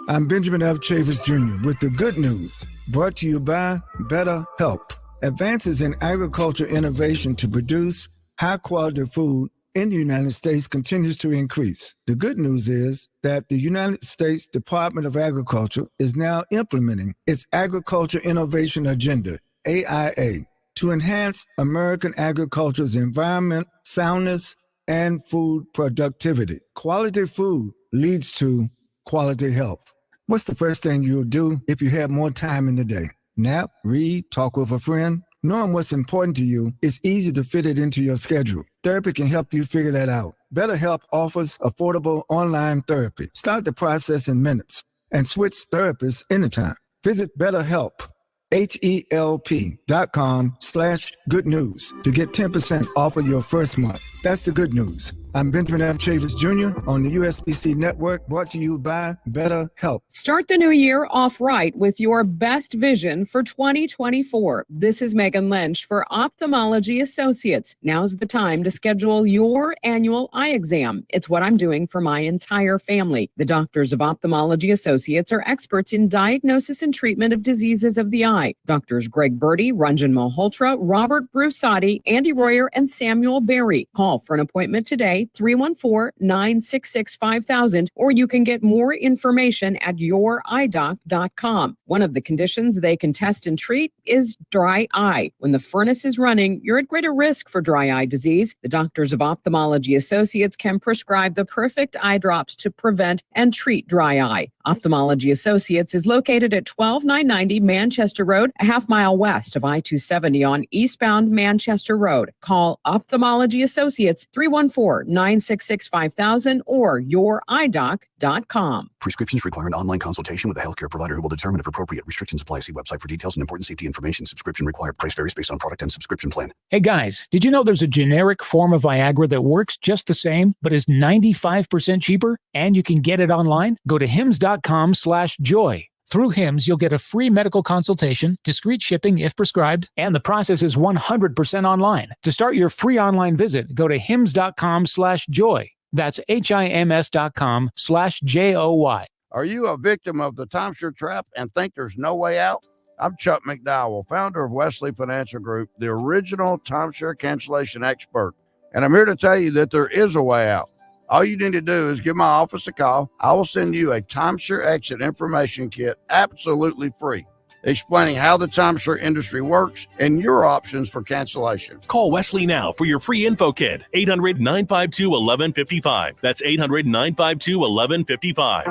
I'm Benjamin F. Chavis Jr. with the good news, brought to you by BetterHelp. Advances in agriculture innovation to produce high-quality food in the United States continues to increase. The good news is that the United States Department of Agriculture is now implementing its Agriculture Innovation Agenda, AIA, to enhance American agriculture's environment, soundness, and food productivity. Quality food leads to quality health. What's the first thing you'll do if you have more time in the day? Nap, read, talk with a friend? Knowing what's important to you is easy to fit it into your schedule. Therapy can help you figure that out. BetterHelp offers affordable online therapy. Start the process in minutes and switch therapists anytime. Visit BetterHelp, HELP.com/good news to get 10% off of your first month. That's the good news. I'm Benjamin F. Chavis Jr. on the USBC Network, brought to you by BetterHelp. Start the new year off right with your best vision for 2024. This is Megan Lynch for Ophthalmology Associates. Now's the time to schedule your annual eye exam. It's what I'm doing for my entire family. The doctors of Ophthalmology Associates are experts in diagnosis and treatment of diseases of the eye. Doctors Greg Birdie, Ranjan Malhotra, Robert Brusati, Andy Royer, and Samuel Berry. Call for an appointment today, 314-966-5000, or you can get more information at youridoc.com. One of the conditions they can test and treat is dry eye. When the furnace is running, you're at greater risk for dry eye disease. The doctors of Ophthalmology Associates can prescribe the perfect eye drops to prevent and treat dry eye. Ophthalmology Associates is located at 12990 Manchester Road, a half mile west of I-270 on eastbound Manchester Road. Call Ophthalmology Associates 314-966-5000 or youridoc.com. Prescriptions require an online consultation with a healthcare provider who will determine if appropriate. Restrictions apply. See website for details and important safety information. Subscription required. Price varies based on product and subscription plan. Hey guys, did you know there's a generic form of Viagra that works just the same, but is 95% cheaper? And you can get it online? Go to hims.com/joy. Through HIMS, you'll get a free medical consultation, discreet shipping if prescribed, and the process is 100% online. To start your free online visit, go to hims.com/joy. That's HIMS.com/JOY. Are you a victim of the timeshare trap and think there's no way out? I'm Chuck McDowell, founder of Wesley Financial Group, the original timeshare cancellation expert. And I'm here to tell you that there is a way out. All you need to do is give my office a call. I will send you a timeshare exit information kit absolutely free, explaining how the timeshare industry works and your options for cancellation. Call Wesley now for your free info kit. 800-952-1155. That's 800-952-1155.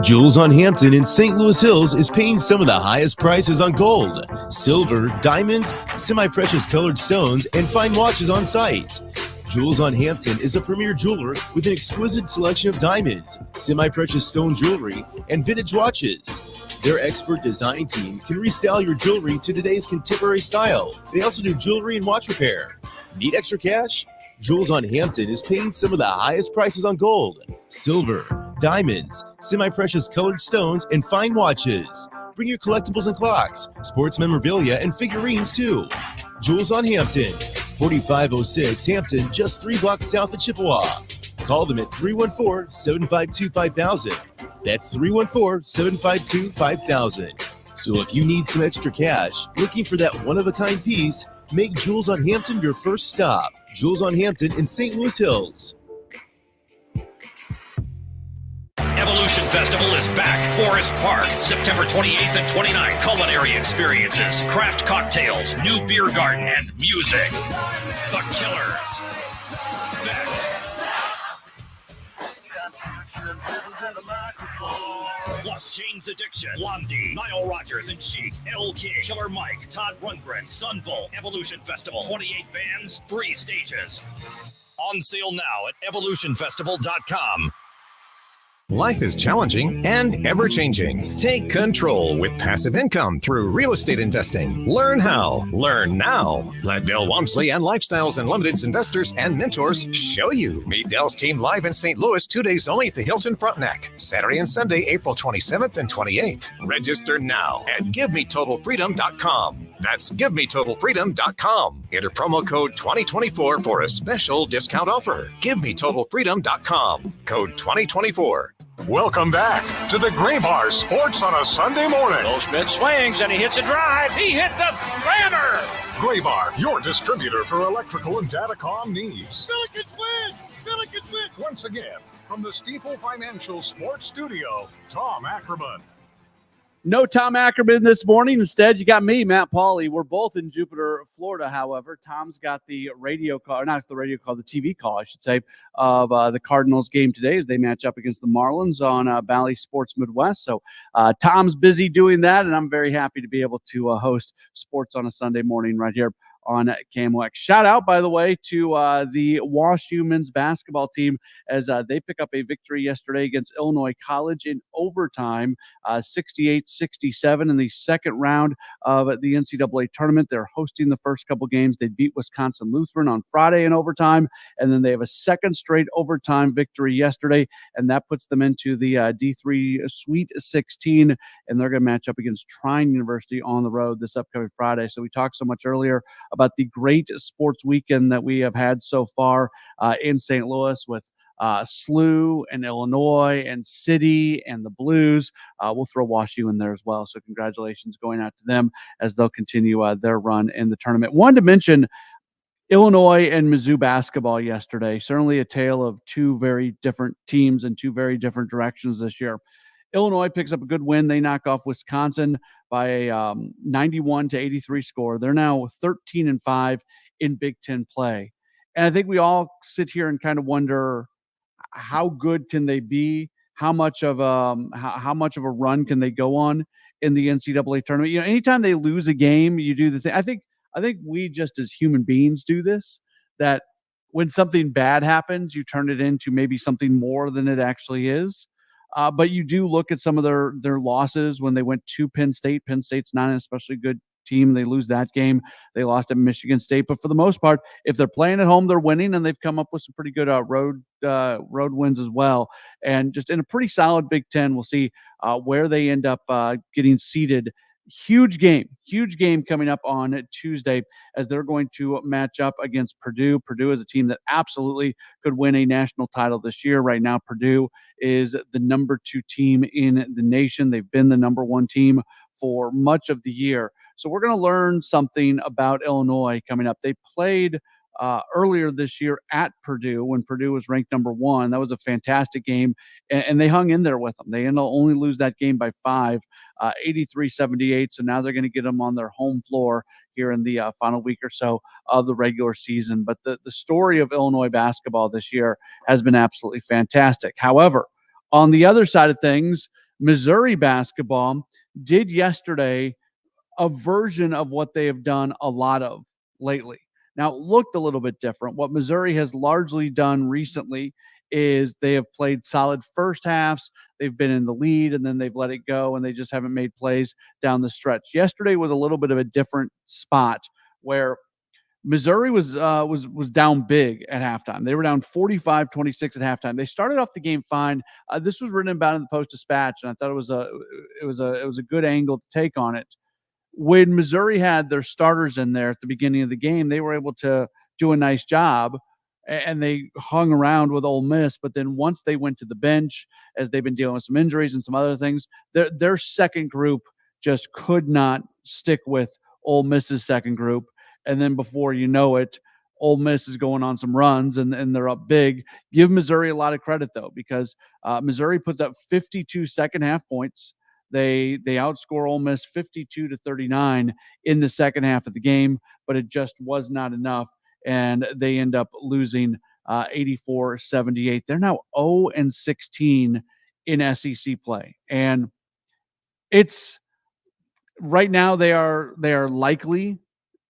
Jewels on Hampton in St. Louis Hills is paying some of the highest prices on gold, silver, diamonds, semi-precious colored stones, and fine watches on site. Jewels on Hampton is a premier jeweler with an exquisite selection of diamonds, semi-precious stone jewelry, and vintage watches. Their expert design team can restyle your jewelry to today's contemporary style. They also do jewelry and watch repair. Need extra cash? Jewels on Hampton is paying some of the highest prices on gold, silver, diamonds, semi-precious colored stones, and fine watches. Bring your collectibles and clocks, sports memorabilia, and figurines too. Jewels on Hampton, 4506 Hampton, just 3 blocks south of Chippewa. Call them at 314-752-5000. That's 314-752-5000. So if you need some extra cash, looking for that one-of-a-kind piece, make Jewels on Hampton your first stop. Jewels on Hampton in St. Louis Hills. Evolution Festival is back. Forest Park, September 28th and 29th. Culinary experiences, craft cocktails, new beer garden, and music. The Killers. Plus James Addiction, Blondie, Nile Rodgers and Chic, L. King, Killer Mike, Todd Rundgren, Sunvolt. Evolution Festival, 28 bands, 3 stages. On sale now at evolutionfestival.com. Life is challenging and ever-changing. Take control with passive income through real estate investing. Learn how. Learn now. Let Dell Walmsley and Lifestyles Unlimited's investors and mentors show you. Meet Dell's team live in St. Louis 2 days only at the Hilton Frontenac. Saturday and Sunday, April 27th and 28th. Register now at GiveMeTotalFreedom.com. That's GiveMeTotalFreedom.com. Enter promo code 2024 for a special discount offer. GiveMeTotalFreedom.com. Code 2024. Welcome back to the Gray Bar Sports on a Sunday morning. Goldschmidt swings and he hits a drive. He hits a slammer. Gray Bar, your distributor for electrical and datacom needs. Billikens win! Billikens win! Once again, from the Stifel Financial Sports Studio, Tom Ackerman. No Tom Ackerman this morning. Instead, you got me, Matt Pauley. We're both in Jupiter, Florida, however. Tom's got the radio call, not the radio call, the TV call, I should say, of the Cardinals game today as they match up against the Marlins on Bally Sports Midwest. So Tom's busy doing that, and I'm very happy to be able to host Sports on a Sunday morning right here on KMOX. Shout out, by the way, to the WashU men's basketball team as they pick up a victory yesterday against Illinois College in overtime, 68-67 in the second round of the NCAA tournament. They're hosting the first couple games. They beat Wisconsin Lutheran on Friday in overtime, and then they have a second straight overtime victory yesterday, and that puts them into the D3 Sweet 16, and they're going to match up against Trine University on the road this upcoming Friday. So we talked so much earlier about the great sports weekend that we have had so far in St. Louis with SLU and Illinois and City and the Blues. We'll throw WashU in there as well. So congratulations going out to them as they'll continue their run in the tournament. Wanted to mention Illinois and Mizzou basketball yesterday. Certainly a tale of two very different teams in two very different directions this year. Illinois picks up a good win. They knock off Wisconsin by a 91-83 score. They're now 13-5 in Big Ten play. And I think we all sit here and kind of wonder, how good can they be? How much of a run can they go on in the NCAA tournament? You know, anytime they lose a game, you do the thing. I think we just as human beings do this, that when something bad happens, you turn it into maybe something more than it actually is. But you do look at some of their losses when they went to Penn State. Penn State's not an especially good team. They lose that game. They lost at Michigan State. But for the most part, if they're playing at home, they're winning, and they've come up with some pretty good road wins as well. And just in a pretty solid Big Ten, we'll see where they end up getting seated. Huge game coming up on Tuesday as they're going to match up against Purdue. Purdue is a team that absolutely could win a national title this year. Right now, Purdue is the number 2 team in the nation. They've been the number 1 team for much of the year. So we're going to learn something about Illinois coming up. They played earlier this year at Purdue when Purdue was ranked number 1. That was a fantastic game, and they hung in there with them. They ended up only lose that game by 5, 83-78. So now they're going to get them on their home floor here in the final week or so of the regular season. But the story of Illinois basketball this year has been absolutely fantastic. However, on the other side of things, Missouri basketball did yesterday a version of what they have done a lot of lately. Now, it looked a little bit different. What Missouri has largely done recently is they have played solid first halves. They've been in the lead, and then they've let it go, and they just haven't made plays down the stretch. Yesterday was a little bit of a different spot where Missouri was down big at halftime. They were down 45-26 at halftime. They started off the game fine. This was written about in the Post-Dispatch, and I thought it was a good angle to take on it. When Missouri had their starters in there at the beginning of the game, they were able to do a nice job, and they hung around with Ole Miss. But then once they went to the bench, as they've been dealing with some injuries and some other things, their second group just could not stick with Ole Miss's second group. And then before you know it, Ole Miss is going on some runs, and they're up big. Give Missouri a lot of credit, though, because Missouri puts up 52 second half points. They outscore Ole Miss 52-39 in the second half of the game, but it just was not enough, and they end up losing 84-78. They're now 0-16 in SEC play, and it's right now they are likely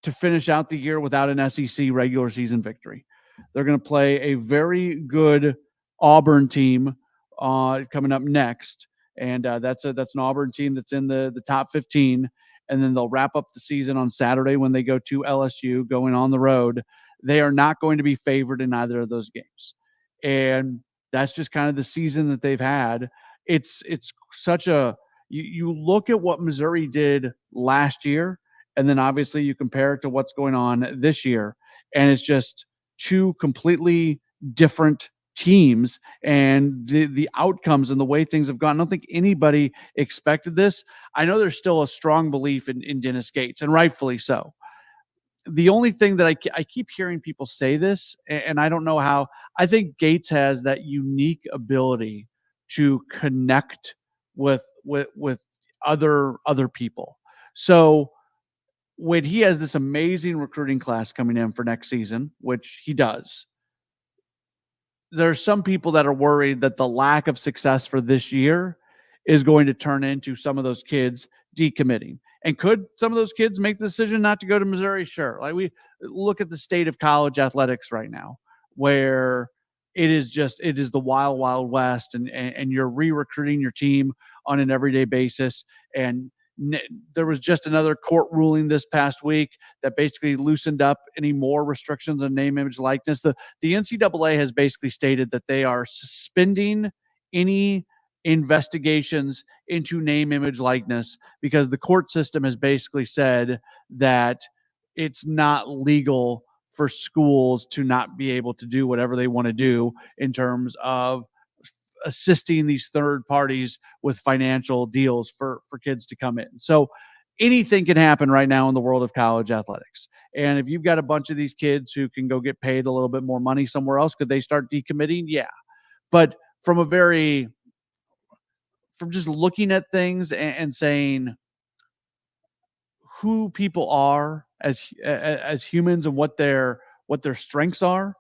to finish out the year without an SEC regular season victory. They're going to play a very good Auburn team coming up next. And that's an Auburn team that's in the top 15. And then they'll wrap up the season on Saturday when they go to LSU, going on the road. They are not going to be favored in either of those games. And that's just kind of the season that they've had. It's such a you look at what Missouri did last year, and then obviously you compare it to what's going on this year. And it's just two completely different teams, and the outcomes and the way things have gone. I don't think anybody expected this. I know there's still a strong belief in Dennis Gates, and rightfully so. The only thing that I keep hearing people say this, and I don't know how. I think Gates has that unique ability to connect with other people. So when he has this amazing recruiting class coming in for next season, which he does, there's some people that are worried that the lack of success for this year is going to turn into some of those kids decommitting. And could some of those kids make the decision not to go to Missouri? Sure. Like, we look at the state of college athletics right now, where it is the wild, wild west, and you're re-recruiting your team on an everyday basis. And there was just another court ruling this past week that basically loosened up any more restrictions on name, image, likeness. The NCAA has basically stated that they are suspending any investigations into name, image, likeness, because the court system has basically said that it's not legal for schools to not be able to do whatever they want to do in terms of assisting these third parties with financial deals for kids to come in. So anything can happen right now in the world of college athletics. And if you've got a bunch of these kids who can go get paid a little bit more money somewhere else, could they start decommitting? Yeah. But from just looking at things and saying who people are as humans and what their strengths are,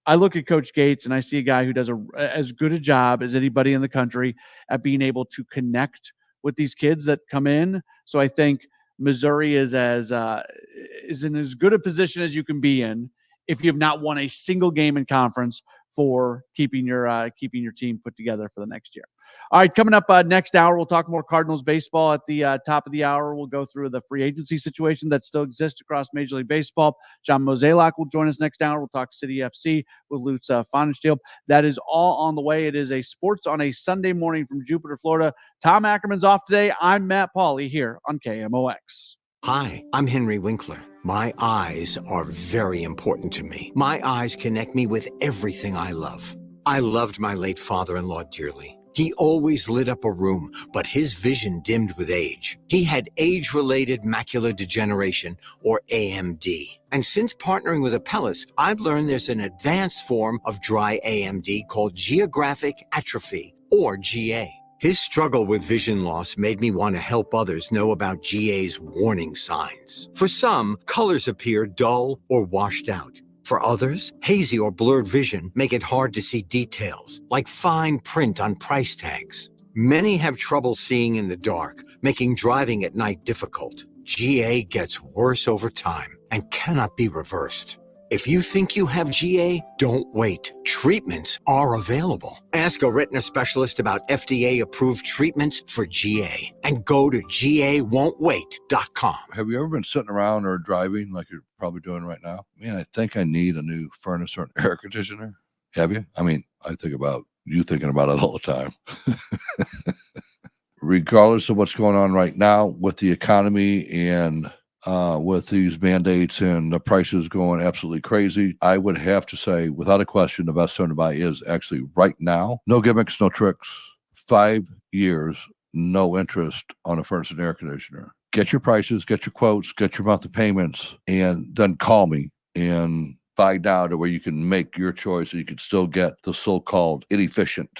I look at Coach Gates and I see a guy who does as good a job as anybody in the country at being able to connect with these kids that come in. So I think Missouri is in as good a position as you can be in if you have not won a single game in conference for keeping your team put together for the next year. All right, coming up next hour, we'll talk more Cardinals baseball. At the top of the hour, we'll go through the free agency situation that still exists across Major League Baseball. John Mozeliak will join us next hour. We'll talk City FC with Lutz Pfannenstiel. That is all on the way. It is a Sports on a Sunday morning from Jupiter, Florida. Tom Ackerman's off today. I'm Matt Pauley here on KMOX. Hi, I'm Henry Winkler. My eyes are very important to me. My eyes connect me with everything I love. I loved my late father-in-law dearly. He always lit up a room, but his vision dimmed with age. He had age-related macular degeneration, or AMD. And since partnering with Apellis, I've learned there's an advanced form of dry AMD called geographic atrophy, or GA. His struggle with vision loss made me want to help others know about GA's warning signs. For some, colors appear dull or washed out. For others, hazy or blurred vision make it hard to see details, like fine print on price tags. Many have trouble seeing in the dark, making driving at night difficult. GA gets worse over time and cannot be reversed. If you think you have GA, don't wait. Treatments are available. Ask a retina specialist about FDA-approved treatments for GA and go to GAWon'tWait.com. Have you ever been sitting around or driving like you're probably doing right now? Man, I think I need a new furnace or an air conditioner. Have you? I mean, I think about you thinking about it all the time. Regardless of what's going on right now with the economy and with these mandates and the prices going absolutely crazy, I would have to say, without a question, the best time to buy is actually right now. No gimmicks, no tricks. 5 years, no interest on a furnace and air conditioner. Get your prices, get your quotes, get your monthly payments, and then call me and find out where you can make your choice and you can still get the so-called inefficient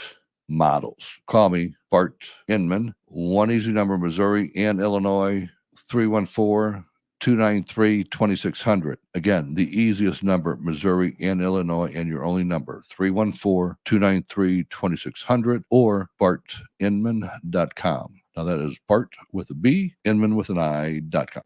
models. Call me, Bart Inman, one easy number, Missouri and Illinois, 314-293-2600. Again, the easiest number, Missouri and Illinois, and your only number, 314-293-2600 or bartinman.com. Now that is Bart with a B, Inman with an I.com.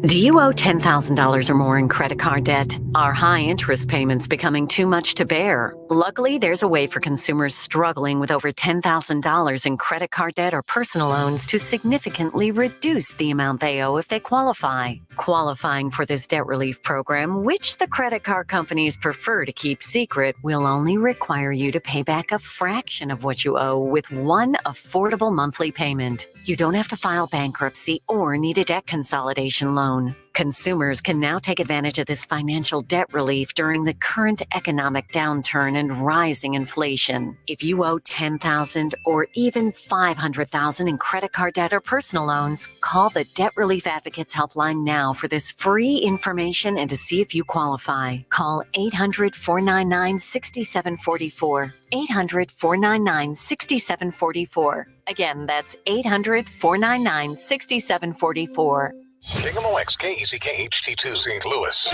Do you owe $10,000 or more in credit card debt? Are high interest payments becoming too much to bear? Luckily, there's a way for consumers struggling with over $10,000 in credit card debt or personal loans to significantly reduce the amount they owe if they qualify. Qualifying for this debt relief program, which the credit card companies prefer to keep secret, will only require you to pay back a fraction of what you owe with one affordable monthly payment. You don't have to file bankruptcy or need a debt consolidation loan. Consumers can now take advantage of this financial debt relief during the current economic downturn and rising inflation. If you owe $10,000 or even $500,000 in credit card debt or personal loans, call the Debt Relief Advocates Helpline now for this free information and to see if you qualify. Call 800-499-6744. 800-499-6744. Again, that's 800-499-6744. KMOX KECK HD2 St. Louis.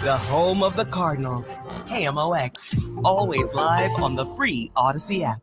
The home of the Cardinals. KMOX. Always live on the free Odyssey app.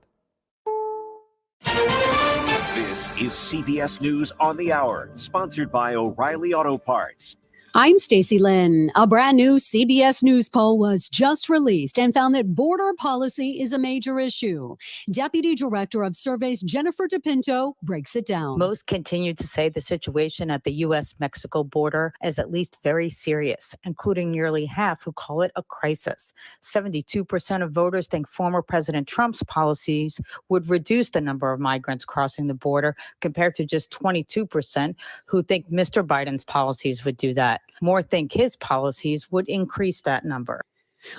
The This is CBS News on the Hour, sponsored by O'Reilly Auto Parts. I'm Stacey Lynn. A brand new CBS News poll was just released and found that border policy is a major issue. Deputy Director of Surveys Jennifer DePinto breaks it down. Most continue to say the situation at the U.S.-Mexico border is at least very serious, including nearly half who call it a crisis. 72% of voters think former President Trump's policies would reduce the number of migrants crossing the border, compared to just 22% who think Mr. Biden's policies would do that. More think his policies would increase that number.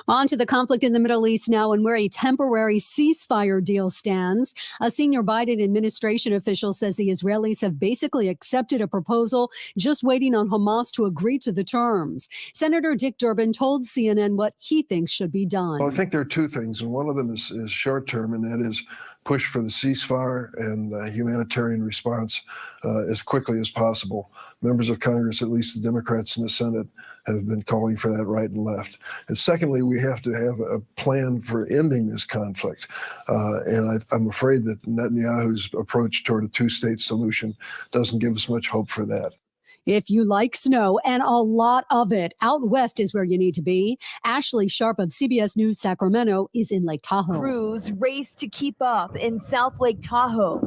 On to the conflict in the Middle East now, and where a temporary ceasefire deal stands. A senior Biden administration official says the Israelis have basically accepted a proposal, just waiting on Hamas to agree to the terms. Senator Dick Durbin told CNN what he thinks should be done. Well, I think there are two things, and one of them is short term, and that is push for the ceasefire and humanitarian response as quickly as possible. Members of Congress, at least the Democrats in the Senate, have been calling for that right and left. And secondly, we have to have a plan for ending this conflict. And I'm afraid that Netanyahu's approach toward a two-state solution doesn't give us much hope for that. If you like snow, and a lot of it, out west is where you need to be. Ashley Sharp of CBS News Sacramento is in Lake Tahoe. Crews race to keep up in South Lake Tahoe,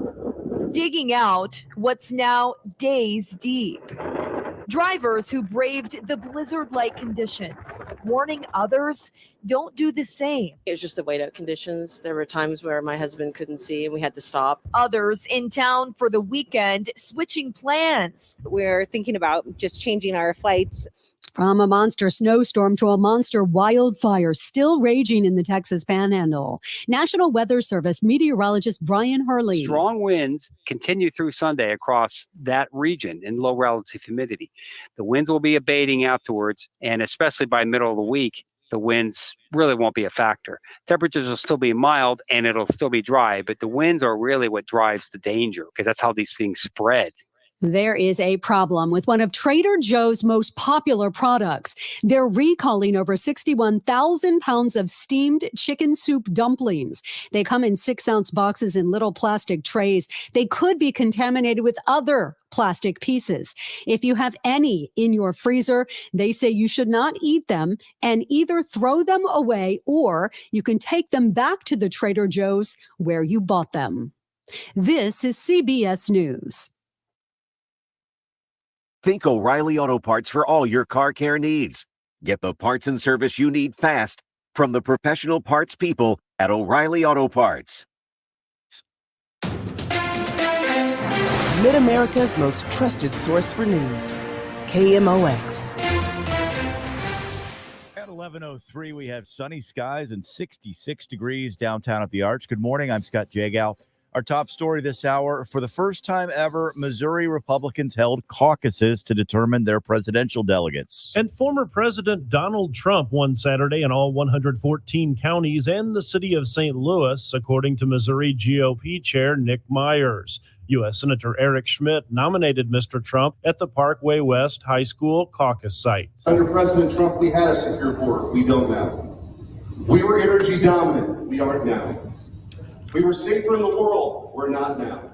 digging out what's now days deep. Drivers who braved the blizzard-like conditions, warning others, don't do the same. It was just the whiteout conditions. There were times where my husband couldn't see and we had to stop. Others in town for the weekend, switching plans. We're thinking about just changing our flights. From a monster snowstorm to a monster wildfire still raging in the Texas Panhandle. National Weather Service meteorologist Brian Hurley. Strong winds continue through Sunday across that region in low relative humidity. The winds will be abating afterwards, and especially by middle of the week, the winds really won't be a factor. Temperatures will still be mild and it'll still be dry, but the winds are really what drives the danger, because that's how these things spread. There is a problem with one of Trader Joe's most popular products. They're recalling over 61,000 pounds of steamed chicken soup dumplings. They come in 6-ounce boxes in little plastic trays. They could be contaminated with other plastic pieces. If you have any in your freezer, they say you should not eat them and either throw them away or you can take them back to the Trader Joe's where you bought them. This is CBS News. Think O'Reilly Auto Parts for all your car care needs. Get the parts and service you need fast from the professional parts people at O'Reilly Auto Parts. Mid-America's most trusted source for news. KMOX. At 11:03, we have sunny skies and 66 degrees downtown at the Arch. Good morning. I'm Scott Jagow. Our top story this hour: for the first time ever, Missouri Republicans held caucuses to determine their presidential delegates. And former President Donald Trump won Saturday in all 114 counties and the city of St. Louis, according to Missouri GOP Chair Nick Myers. U.S. Senator Eric Schmidt nominated Mr. Trump at the Parkway West High School caucus site. Under President Trump, we had a secure border. We don't now. We were energy dominant. We aren't now. We were safer in the world. We're not now.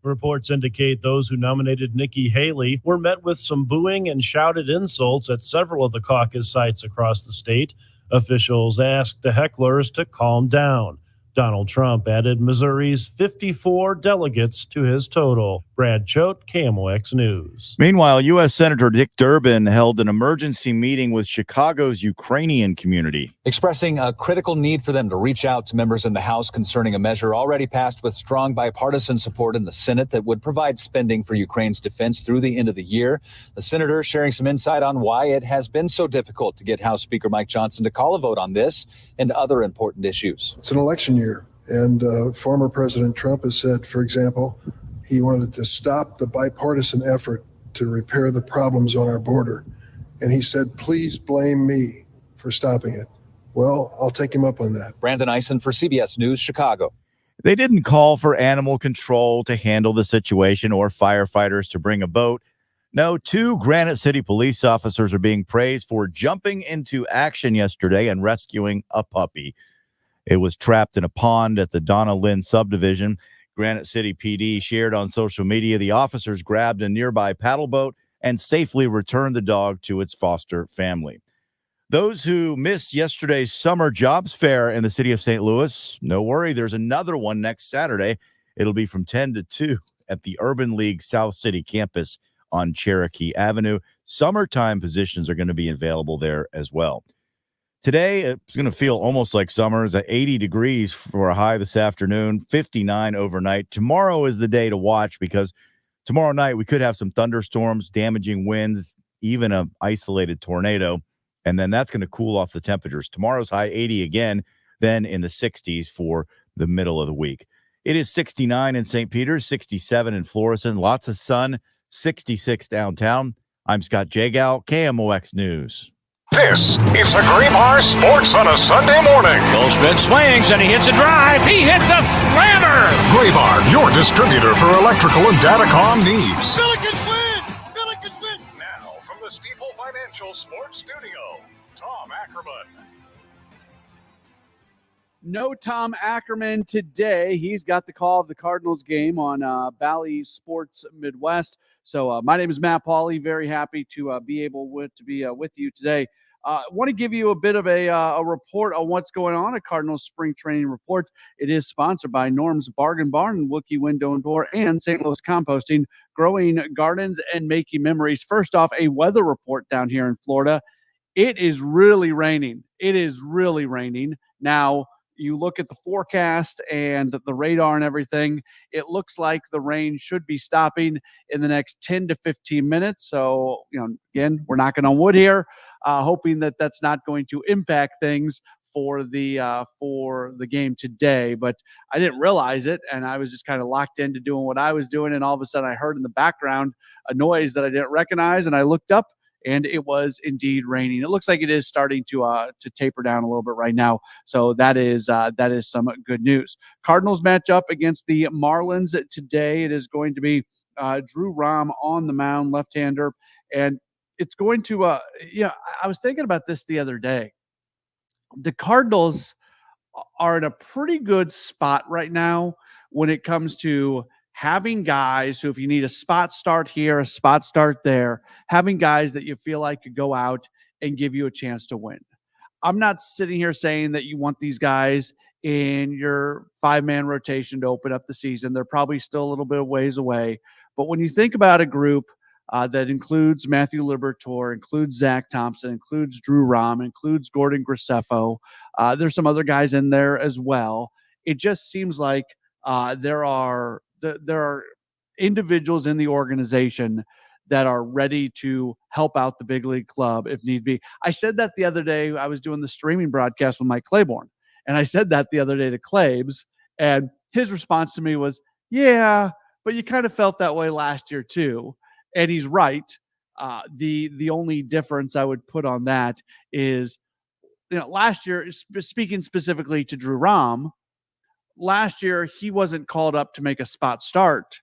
Reports indicate those who nominated Nikki Haley were met with some booing and shouted insults at several of the caucus sites across the state. Officials asked the hecklers to calm down. Donald Trump added Missouri's 54 delegates to his total. Brad Choate, KMOX News. Meanwhile, U.S. Senator Dick Durbin held an emergency meeting with Chicago's Ukrainian community, expressing a critical need for them to reach out to members in the House concerning a measure already passed with strong bipartisan support in the Senate that would provide spending for Ukraine's defense through the end of the year. The senator sharing some insight on why it has been so difficult to get House Speaker Mike Johnson to call a vote on this and other important issues. It's an election year, and former President Trump has said, for example, he wanted to stop the bipartisan effort to repair the problems on our border. And he said, please blame me for stopping it. Well, I'll take him up on that. Brandon Eisen for CBS News, Chicago. They didn't call for animal control to handle the situation or firefighters to bring a boat. No, 2 Granite City police officers are being praised for jumping into action yesterday and rescuing a puppy. It was trapped in a pond at the Donna Lynn subdivision. Granite City PD shared on social media the officers grabbed a nearby paddle boat and safely returned the dog to its foster family. Those who missed yesterday's summer jobs fair in the city of St. Louis, no worry, there's another one next Saturday. It'll be from 10 to 2 at the Urban League South City campus on Cherokee Avenue. Summertime positions are going to be available there as well. Today, it's going to feel almost like summer. It's at 80 degrees for a high this afternoon, 59 overnight. Tomorrow is the day to watch because tomorrow night we could have some thunderstorms, damaging winds, even an isolated tornado. And then that's going to cool off the temperatures. Tomorrow's high 80 again, then in the 60s for the middle of the week. It is 69 in St. Peter, 67 in Florissant, lots of sun, 66 downtown. I'm Scott Jagow, KMOX News. This is the Graybar Sports on a Sunday morning. Goldschmidt swings and he hits a drive. He hits a slammer. Graybar, your distributor for electrical and datacom needs. Billikens win! Billikens win! Now, from the Stifel Financial Sports Studio, Tom Ackerman. No Tom Ackerman today. He's got the call of the Cardinals game on Bally Sports Midwest. So my name is Matt Pauley. Very happy to be able to be with you today. I want to give you a bit of a report on what's going on at Cardinals Spring Training Report. It is sponsored by Norm's Bargain Barn, Wookie Window and Door, and St. Louis Composting, growing gardens and making memories. First off, a weather report down here in Florida. It is really raining. It is really raining. Now, you look at the forecast and the radar and everything, it looks like the rain should be stopping in the next 10 to 15 minutes. So, again, we're knocking on wood here, hoping that that's not going to impact things for the game today. But I didn't realize it, and I was just kind of locked into doing what I was doing, and all of a sudden I heard in the background a noise that I didn't recognize, and I looked up, and it was indeed raining. It looks like it is starting to taper down a little bit right now. So that is some good news. Cardinals match up against the Marlins today. It is going to be Drew Rom on the mound, left-hander, and it's going to I was thinking about this the other day. The Cardinals are in a pretty good spot right now when it comes to having guys who, if you need a spot start here, a spot start there, having guys that you feel like could go out and give you a chance to win. I'm not sitting here saying that you want these guys in your 5-man rotation to open up the season. They're probably still a little bit of ways away. But when you think about a group that includes Matthew Liberatore, includes Zach Thompson, includes Drew Rom, includes Gordon Graceffo, there's some other guys in there as well. It just seems like there are individuals in the organization that are ready to help out the big league club if need be. I said that the other day. I was doing the streaming broadcast with Mike Claiborne, and I said that the other day to Claibs, and his response to me was, yeah, but you kind of felt that way last year too. And he's right. The only difference I would put on that is, last year, speaking specifically to Drew Rom, last year he wasn't called up to make a spot start.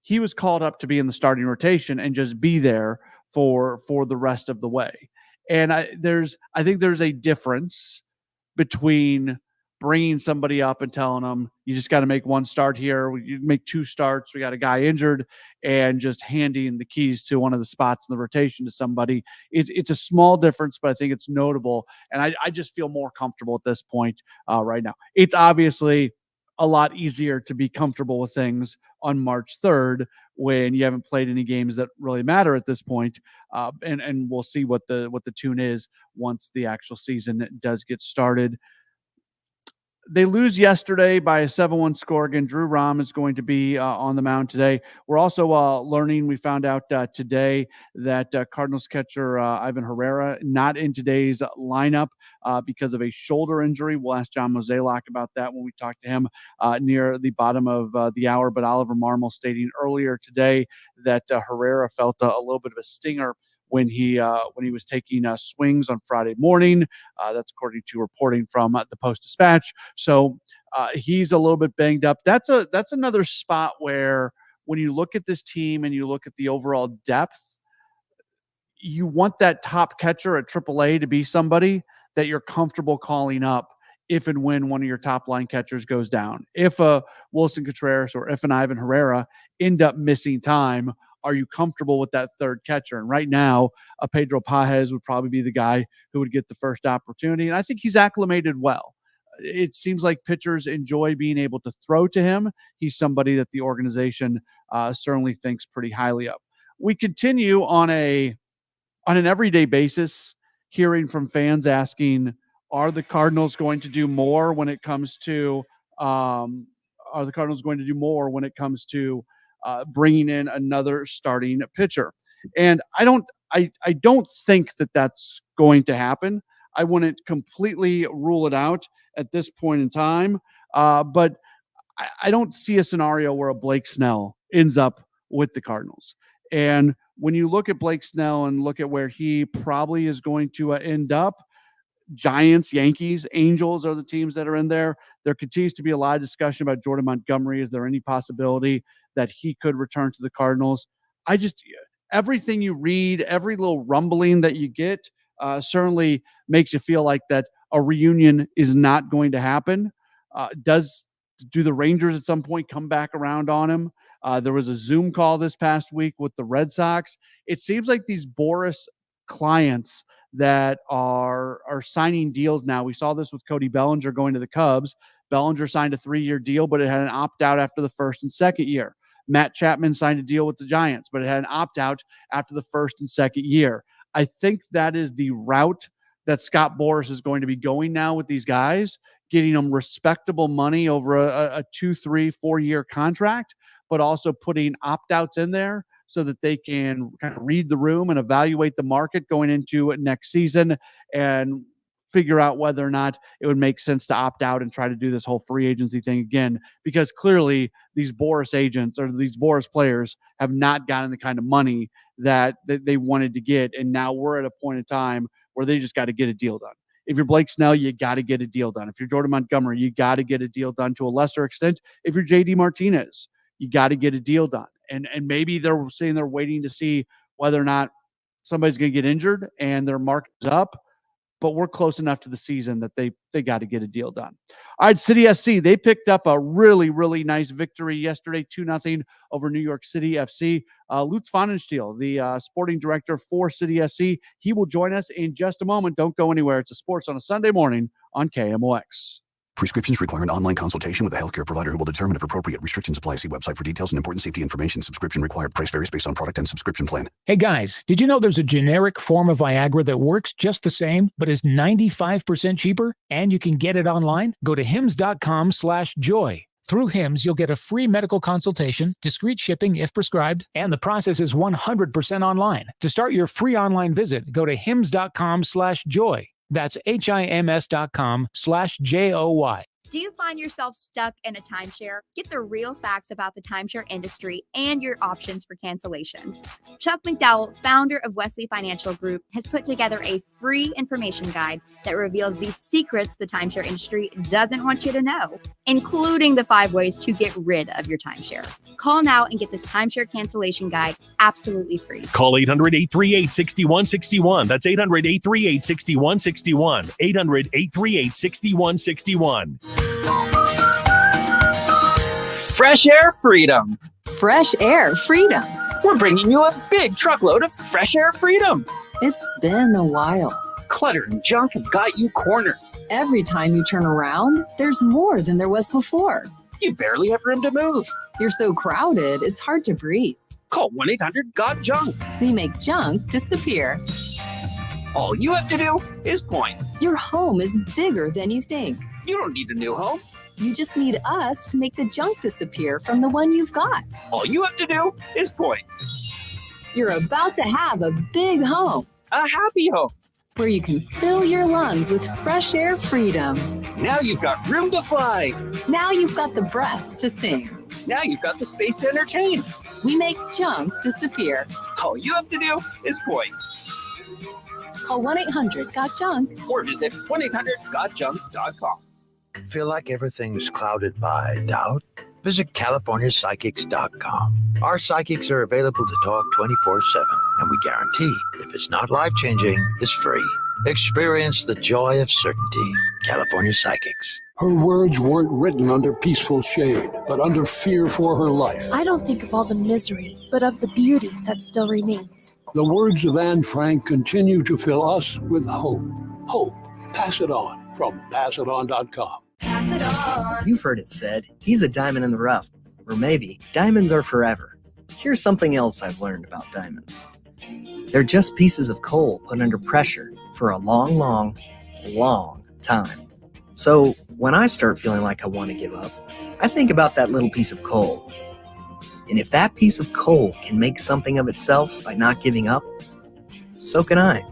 He was called up to be in the starting rotation and just be there for the rest of the way. And I think there's a difference between bringing somebody up and telling them, you just got to make one start here. You make 2 starts. We got a guy injured, and just handing the keys to one of the spots in the rotation to somebody. It's a small difference, but I think it's notable. And I just feel more comfortable at this point right now. It's obviously a lot easier to be comfortable with things on March 3rd when you haven't played any games that really matter at this point. And we'll see what the tune is once the actual season does get started. They lose yesterday by a 7-1 score. Again, Drew Rom is going to be on the mound today. We're also learning, we found out today that Cardinals catcher Ivan Herrera not in today's lineup because of a shoulder injury. We'll ask John Mozeliak about that when we talk to him near the bottom of the hour. But Oliver Marmol stating earlier today that Herrera felt a little bit of a stinger when he was taking swings on Friday morning. That's according to reporting from the Post-Dispatch. So he's a little bit banged up. That's another spot where, when you look at this team and you look at the overall depth, you want that top catcher at AAA to be somebody that you're comfortable calling up if and when one of your top line catchers goes down. If a Wilson Contreras or if an Ivan Herrera end up missing time, are you comfortable with that third catcher? And right now, a Pedro Pages would probably be the guy who would get the first opportunity. And I think he's acclimated well. It seems like pitchers enjoy being able to throw to him. He's somebody that the organization certainly thinks pretty highly of. We continue on an everyday basis hearing from fans asking, are the Cardinals going to do more when it comes to bringing in another starting pitcher? And I don't think that that's going to happen. I wouldn't completely rule it out at this point in time, but I don't see a scenario where a Blake Snell ends up with the Cardinals. And when you look at Blake Snell and look at where he probably is going to end up, Giants, Yankees, Angels are the teams that are in there. There continues to be a lot of discussion about Jordan Montgomery. Is there any possibility that he could return to the Cardinals? Everything you read, every little rumbling that you get certainly makes you feel like that a reunion is not going to happen. Do the Rangers at some point come back around on him? There was a Zoom call this past week with the Red Sox. It seems like these Boris clients that are signing deals now. We saw this with Cody Bellinger going to the Cubs. Bellinger signed a 3-year deal, but it had an opt-out after the first and second year. Matt Chapman signed a deal with the Giants, but it had an opt-out after the first and second year. I think that is the route that Scott Boras is going to be going now with these guys, getting them respectable money over a 2, 3, 4-year contract, but also putting opt-outs in there so that they can kind of read the room and evaluate the market going into next season and figure out whether or not it would make sense to opt out and try to do this whole free agency thing again, because clearly these Boras agents or these Boras players have not gotten the kind of money that they wanted to get. And now we're at a point in time where they just got to get a deal done. If you're Blake Snell, you got to get a deal done. If you're Jordan Montgomery, you got to get a deal done to a lesser extent. If you're JD Martinez, you got to get a deal done. And maybe they're saying they're waiting to see whether or not somebody's going to get injured and their market is up. But we're close enough to the season that they got to get a deal done. All right, City SC, they picked up a really, really nice victory yesterday, 2-0 over New York City FC. Lutz Pfannenstiel, the sporting director for City SC, he will join us in just a moment. Don't go anywhere. It's a Sports on a Sunday morning on KMOX. Prescriptions require an online consultation with a healthcare provider who will determine if appropriate. Restrictions apply. See website for details and important safety information. Subscription required. Price varies based on product and subscription plan. Hey guys, did you know there's a generic form of Viagra that works just the same, but is 95% cheaper? And you can get it online? Go to hims.com/joy. Through Hims, you'll get a free medical consultation, discreet shipping if prescribed, and the process is 100% online. To start your free online visit, go to hims.com/joy. That's HIMS.com/JOY. Do you find yourself stuck in a timeshare? Get the real facts about the timeshare industry and your options for cancellation. Chuck McDowell, founder of Wesley Financial Group, has put together a free information guide that reveals the secrets the timeshare industry doesn't want you to know, including the 5 ways to get rid of your timeshare. Call now and get this timeshare cancellation guide absolutely free. Call 800-838-6161. That's 800-838-6161. 800-838-6161. Fresh air freedom. Fresh air freedom. We're bringing you a big truckload of fresh air freedom. It's been a while. Clutter and junk have got you cornered. Every time you turn around, there's more than there was before. You barely have room to move. You're so crowded, it's hard to breathe. Call 1-800-GOT-JUNK. We make junk disappear. All you have to do is point. Your home is bigger than you think. You don't need a new home. You just need us to make the junk disappear from the one you've got. All you have to do is point. You're about to have a big home. A happy home. Where you can fill your lungs with fresh air freedom. Now you've got room to fly. Now you've got the breath to sing. Now you've got the space to entertain. We make junk disappear. All you have to do is point. Call 1-800-GOT-JUNK or visit 1-800-GOTJUNK.com. Feel like everything's clouded by doubt? Visit CaliforniaPsychics.com. Our psychics are available to talk 24/7, and we guarantee if it's not life-changing, it's free. Experience the joy of certainty. California Psychics. Her words weren't written under peaceful shade, but under fear for her life. I don't think of all the misery, but of the beauty that still remains. The words of Anne Frank continue to fill us with hope. Hope. Pass it on from passiton.com. Pass it on. You've heard it said, he's a diamond in the rough. Or maybe, diamonds are forever. Here's something else I've learned about diamonds. They're just pieces of coal put under pressure for a long, long, long time. So when I start feeling like I want to give up, I think about that little piece of coal. And if that piece of coal can make something of itself by not giving up, so can I.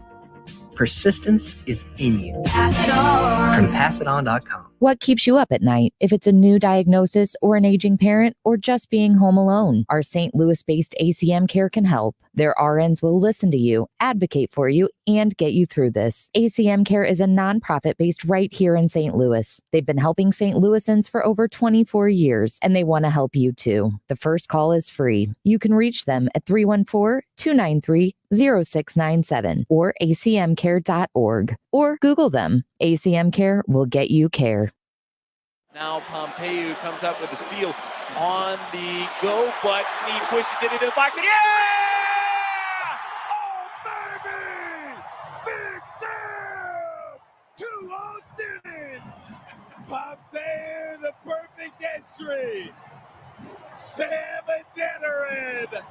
Persistence is in you. Pass it on. From passiton.com. What keeps you up at night? If it's a new diagnosis or an aging parent or just being home alone, our St. Louis-based ACM Care can help. Their RNs will listen to you, advocate for you, and get you through this. ACM Care is a nonprofit based right here in St. Louis. They've been helping St. Louisans for over 24 years, and they want to help you too. The first call is free. You can reach them at 314-293-0697 or acmcare.org or Google them. ACM Care will get you care. Now Pompeu comes up with a steal on the go, but he pushes it into the box. And yeah! Oh, baby! Big Sam! 207! Pompeu, the perfect entry! Sam Adeniran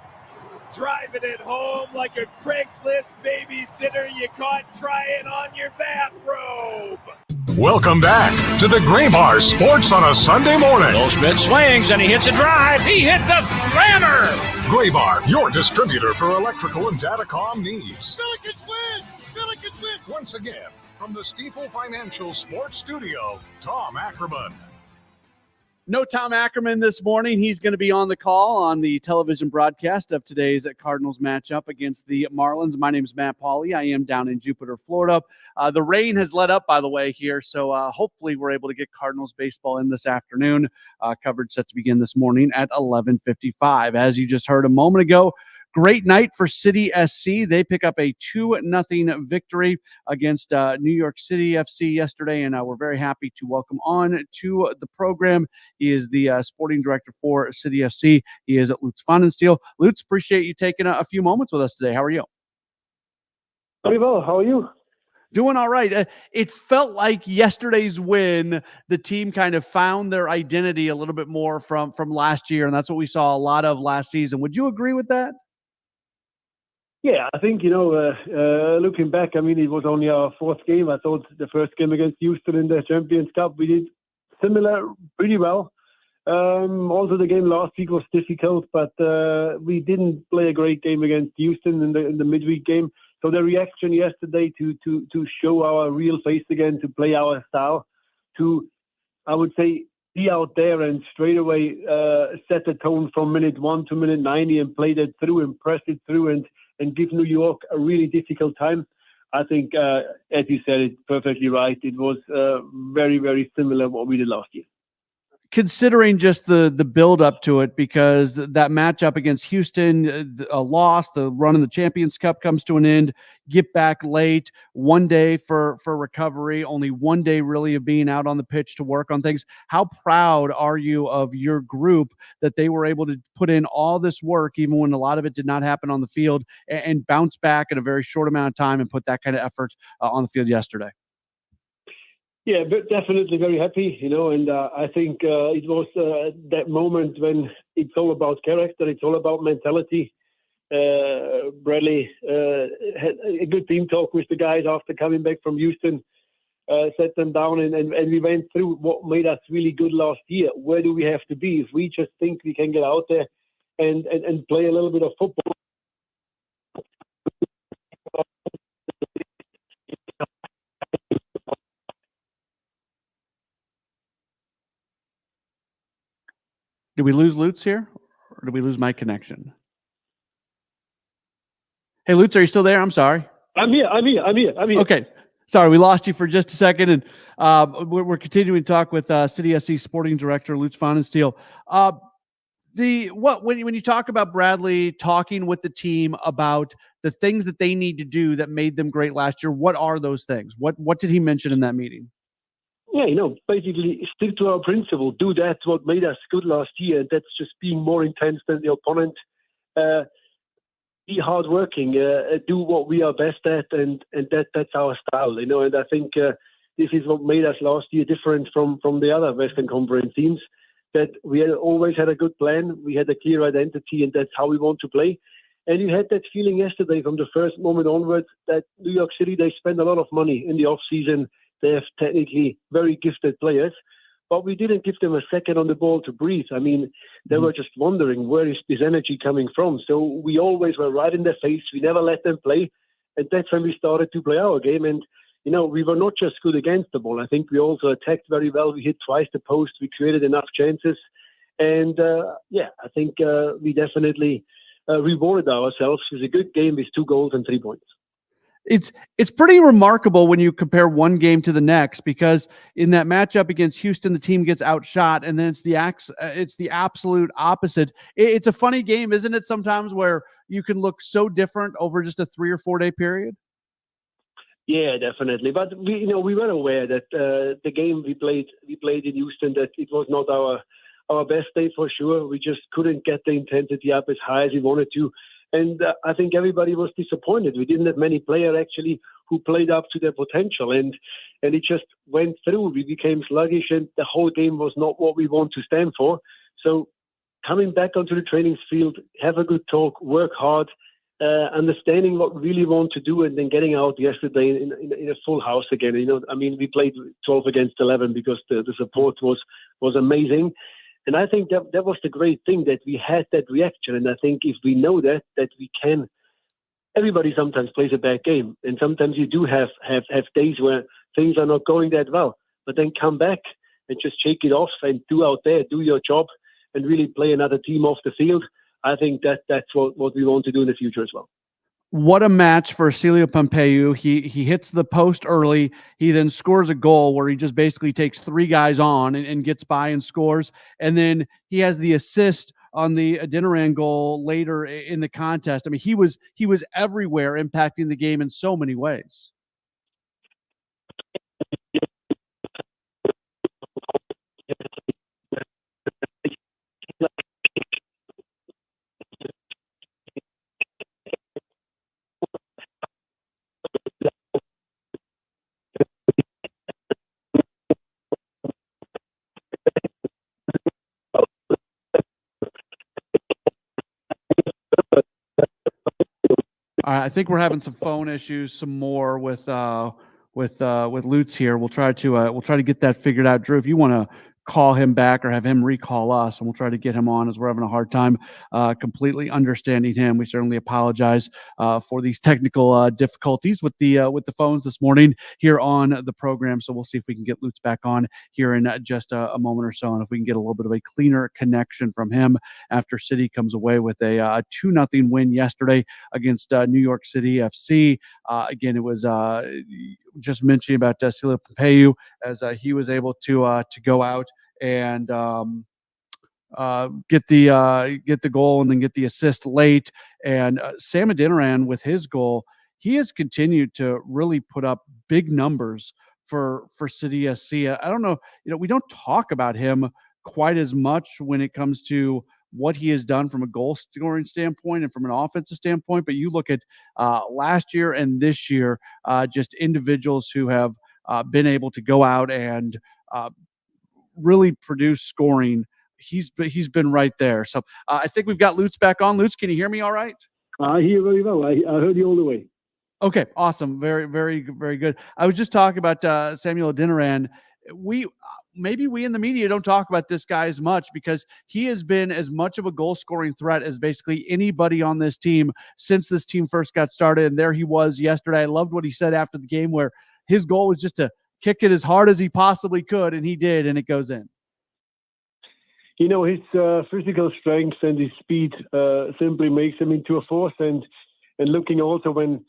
driving it home like a Craigslist babysitter you caught trying on your bathrobe. Welcome back to the Gray Bar Sports on a Sunday morning. Goldschmidt swings and he hits a drive. He hits a slammer. Gray Bar, your distributor for electrical and datacom needs. Billikens win! Billikens win! Once again, from the Stifel Financial Sports Studio, Tom Ackerman. No Tom Ackerman this morning. He's going to be on the call on the television broadcast of today's Cardinals matchup against the Marlins. My name is Matt Pauley. I am down in Jupiter, Florida. The rain has let up, by the way, here, so hopefully we're able to get Cardinals baseball in this afternoon. Coverage set to begin this morning at 11:55. As you just heard a moment ago, great night for City SC. They pick up a 2-0 victory against New York City FC yesterday, and we're very happy to welcome on to the program. He is the sporting director for City FC. He is Lutz Pfannenstiel. Lutz, appreciate you taking a few moments with us today. How are you? Very well. How are you? Doing all right. It felt like yesterday's win, the team kind of found their identity a little bit more from last year, and that's what we saw a lot of last season. Would you agree with that? Yeah, I think, looking back, I mean, it was only our fourth game. I thought the first game against Houston in the Champions Cup, we did similar pretty well. Also, the game last week was difficult, but we didn't play a great game against Houston in the midweek game. So the reaction yesterday to show our real face again, to play our style, to, I would say, be out there and straight away set the tone from minute 1 to minute 90 and play that through and press it through and give New York a really difficult time. I think, as you said it perfectly right, it was very, very similar what we did last year. Considering just the build up to it, because that matchup against Houston, a loss, the run in the Champions Cup comes to an end, get back late, 1 day for recovery, only 1 day really of being out on the pitch to work on things. How proud are you of your group that they were able to put in all this work, even when a lot of it did not happen on the field, and bounce back in a very short amount of time and put that kind of effort on the field yesterday? Yeah, but definitely very happy, and I think it was that moment when it's all about character, it's all about mentality. Bradley had a good team talk with the guys after coming back from Houston, set them down, and we went through what made us really good last year. Where do we have to be? If we just think we can get out there and play a little bit of football, Did we lose Lutz here, or did we lose my connection? Hey, Lutz, are you still there? I'm sorry. I'm here. Okay. Sorry, we lost you for just a second, and we're continuing to talk with City SC Sporting Director Lutz Pfannenstiel. When you talk about Bradley talking with the team about the things that they need to do that made them great last year, what are those things? What did he mention in that meeting? basically stick to our principle. Do that, what made us good last year, and that's just being more intense than the opponent. Be hardworking, do what we are best at, and that's our style, And I think this is what made us last year different from the other Western Conference teams, that we had always had a good plan, we had a clear identity, and that's how we want to play. And you had that feeling yesterday from the first moment onwards that New York City, they spend a lot of money in the off-season. They have technically very gifted players, but we didn't give them a second on the ball to breathe. I mean, they were just wondering, where is this energy coming from? So we always were right in their face. We never let them play. And that's when we started to play our game. And, we were not just good against the ball. I think we also attacked very well. We hit twice the post. We created enough chances. And, I think we definitely rewarded ourselves with a good game with 2 goals and 3 points. It's pretty remarkable when you compare one game to the next, because in that matchup against Houston, the team gets outshot, and then it's the absolute opposite. It's a funny game, isn't it? Sometimes where you can look so different over just a 3 or 4 day period. Yeah, definitely. But we were aware that the game we played in Houston, that it was not our best day for sure. We just couldn't get the intensity up as high as we wanted to. And I think everybody was disappointed. We didn't have many players actually who played up to their potential, and it just went through. We became sluggish, and the whole game was not what we want to stand for. So coming back onto the training field, have a good talk, work hard, understanding what we really want to do, and then getting out yesterday in a full house again. We played 12 against 11 because the support was amazing. And I think that was the great thing, that we had that reaction. And I think if we know that we can, everybody sometimes plays a bad game. And sometimes you do have days where things are not going that well. But then come back and just shake it off and do your job and really play another team off the field. I think that's what we want to do in the future as well. What a match for Celio Pompeu. He hits the post early. He then scores a goal where he just basically takes 3 guys on and gets by and scores. And then he has the assist on the Adeniran goal later in the contest. I mean, he was everywhere, impacting the game in so many ways. I think we're having some phone issues, some more with Lutz here. We'll try to get that figured out. Drew, if you want to call him back or have him recall us, and we'll try to get him on, as we're having a hard time completely understanding him. We certainly apologize for these technical difficulties with the phones this morning here on the program. So we'll see if we can get Lutz back on here in just a moment or so, and if we can get a little bit of a cleaner connection from him after City comes away with a 2-0 win yesterday against New York City FC. Again, it was just mentioning about Celio Pompeu, as he was able to go out and get the goal and then get the assist late. And Sam Adeniran, with his goal, he has continued to really put up big numbers for City SC. I don't know, we don't talk about him quite as much when it comes to what he has done from a goal scoring standpoint and from an offensive standpoint. But you look at last year and this year, just individuals who have been able to go out and really produce scoring. He's been right there. So I think we've got Lutz back on. Lutz, can you hear me all right? I hear very well. I heard you all the way. Okay, awesome. Very, very, very good. I was just talking about Samuel Adeniran. Maybe we in the media don't talk about this guy as much, because he has been as much of a goal-scoring threat as basically anybody on this team since this team first got started. And there he was yesterday. I loved what he said after the game, where his goal was just to kick it as hard as he possibly could, and he did, and it goes in. His physical strength and his speed simply makes him into a force. And looking also when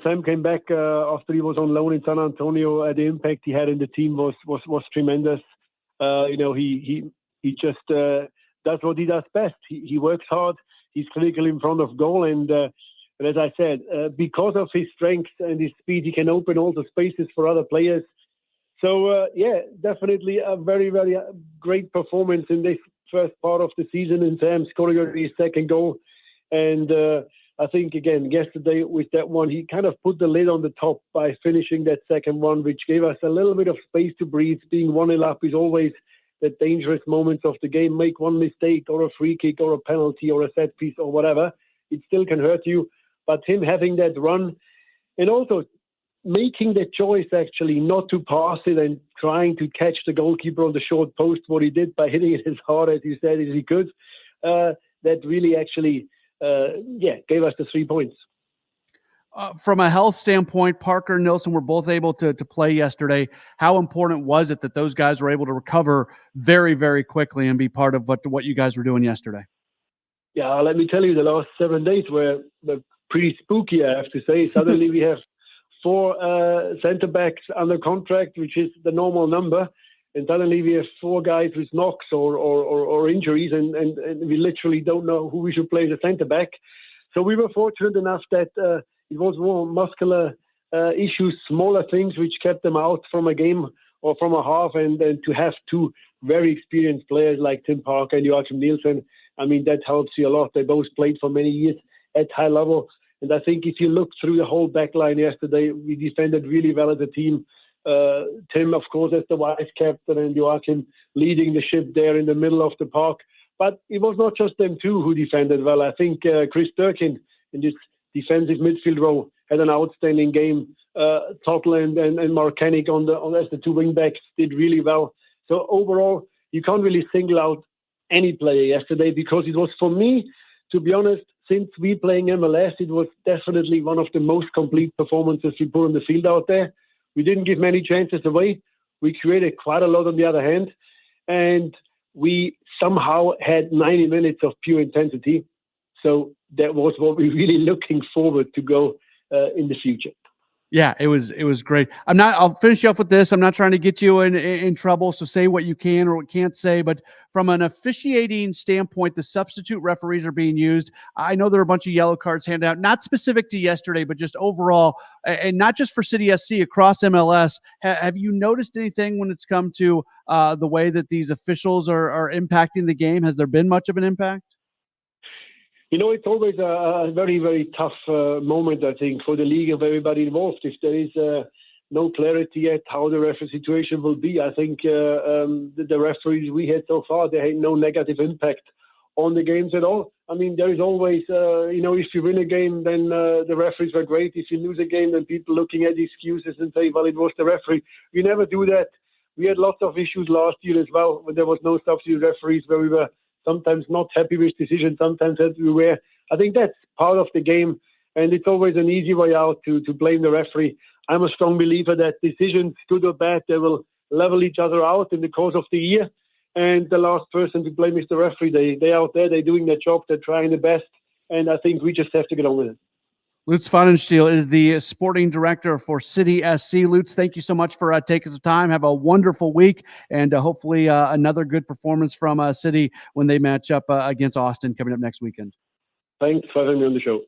Sam came back after he was on loan in San Antonio, the impact he had in the team was tremendous. He just does what he does best. He works hard. He's clinical in front of goal, and as I said, because of his strength and his speed, he can open all the spaces for other players. So, definitely a very, very great performance in this first part of the season, in Sam scoring his second goal. And I think, again, yesterday with that one, he kind of put the lid on the top by finishing that second one, which gave us a little bit of space to breathe. Being 1-0 up is always the dangerous moments of the game. Make one mistake or a free kick or a penalty or a set piece or whatever, it still can hurt you. But him having that run and also making the choice actually not to pass it and trying to catch the goalkeeper on the short post, what he did by hitting it as hard as you said as he could, that really actually gave us the 3 points. From a health standpoint, Parker and Nilsson were both able to play yesterday. How important was it that those guys were able to recover very, very quickly and be part of what you guys were doing yesterday? Yeah, let me tell you, the last 7 days were pretty spooky, I have to say. Suddenly we have 4 centre backs under contract, which is the normal number. And suddenly we have 4 guys with knocks or injuries, and we literally don't know who we should play as a centre back. So we were fortunate enough that it was more muscular issues, smaller things, which kept them out from a game or from a half. And then to have 2 very experienced players like Tim Parker and Joachim Nielsen, I mean, that helps you a lot. They both played for many years at high level. And I think if you look through the whole back line yesterday, we defended really well as a team. Tim, of course, as the vice captain, and Joachim leading the ship there in the middle of the park. But it was not just them two who defended well. I think Chris Durkin in this defensive midfield row had an outstanding game. Totland and Mark Kennick as the 2 wing backs did really well. So overall, you can't really single out any player yesterday, because it was, for me, to be honest, since we playing MLS, it was definitely one of the most complete performances we put on the field out there. We didn't give many chances away. We created quite a lot on the other hand. And we somehow had 90 minutes of pure intensity. So that was what we're really looking forward to go in the future. Yeah, it was great. I'll finish you off with this. I'm not trying to get you in trouble, so say what you can or what can't say. But from an officiating standpoint, the substitute referees are being used. I know there are a bunch of yellow cards handed out, not specific to yesterday, but just overall, and not just for City SC, across MLS. Have you noticed anything when it's come to the way that these officials are impacting the game? Has there been much of an impact? You know, it's always a very, very tough moment, I think, for the league of everybody involved. If there is no clarity yet how the referee situation will be, I think the referees we had so far, they had no negative impact on the games at all. I mean, there is always, if you win a game, then the referees were great. If you lose a game, then people looking at excuses and say, well, it was the referee. We never do that. We had lots of issues last year as well, when there was no substitute referees, where we were sometimes not happy with decisions, sometimes everywhere. I think that's part of the game, and it's always an easy way out to blame the referee. I'm a strong believer that decisions, good or bad, they will level each other out in the course of the year. And the last person to blame is the referee. They out there, they're doing their job, they're trying the best, and I think we just have to get on with it. Lutz Pfannenstiel is the sporting director for City SC. Lutz, thank you so much for taking some time. Have a wonderful week, and hopefully another good performance from City when they match up against Austin coming up next weekend. Thanks for having me on the show.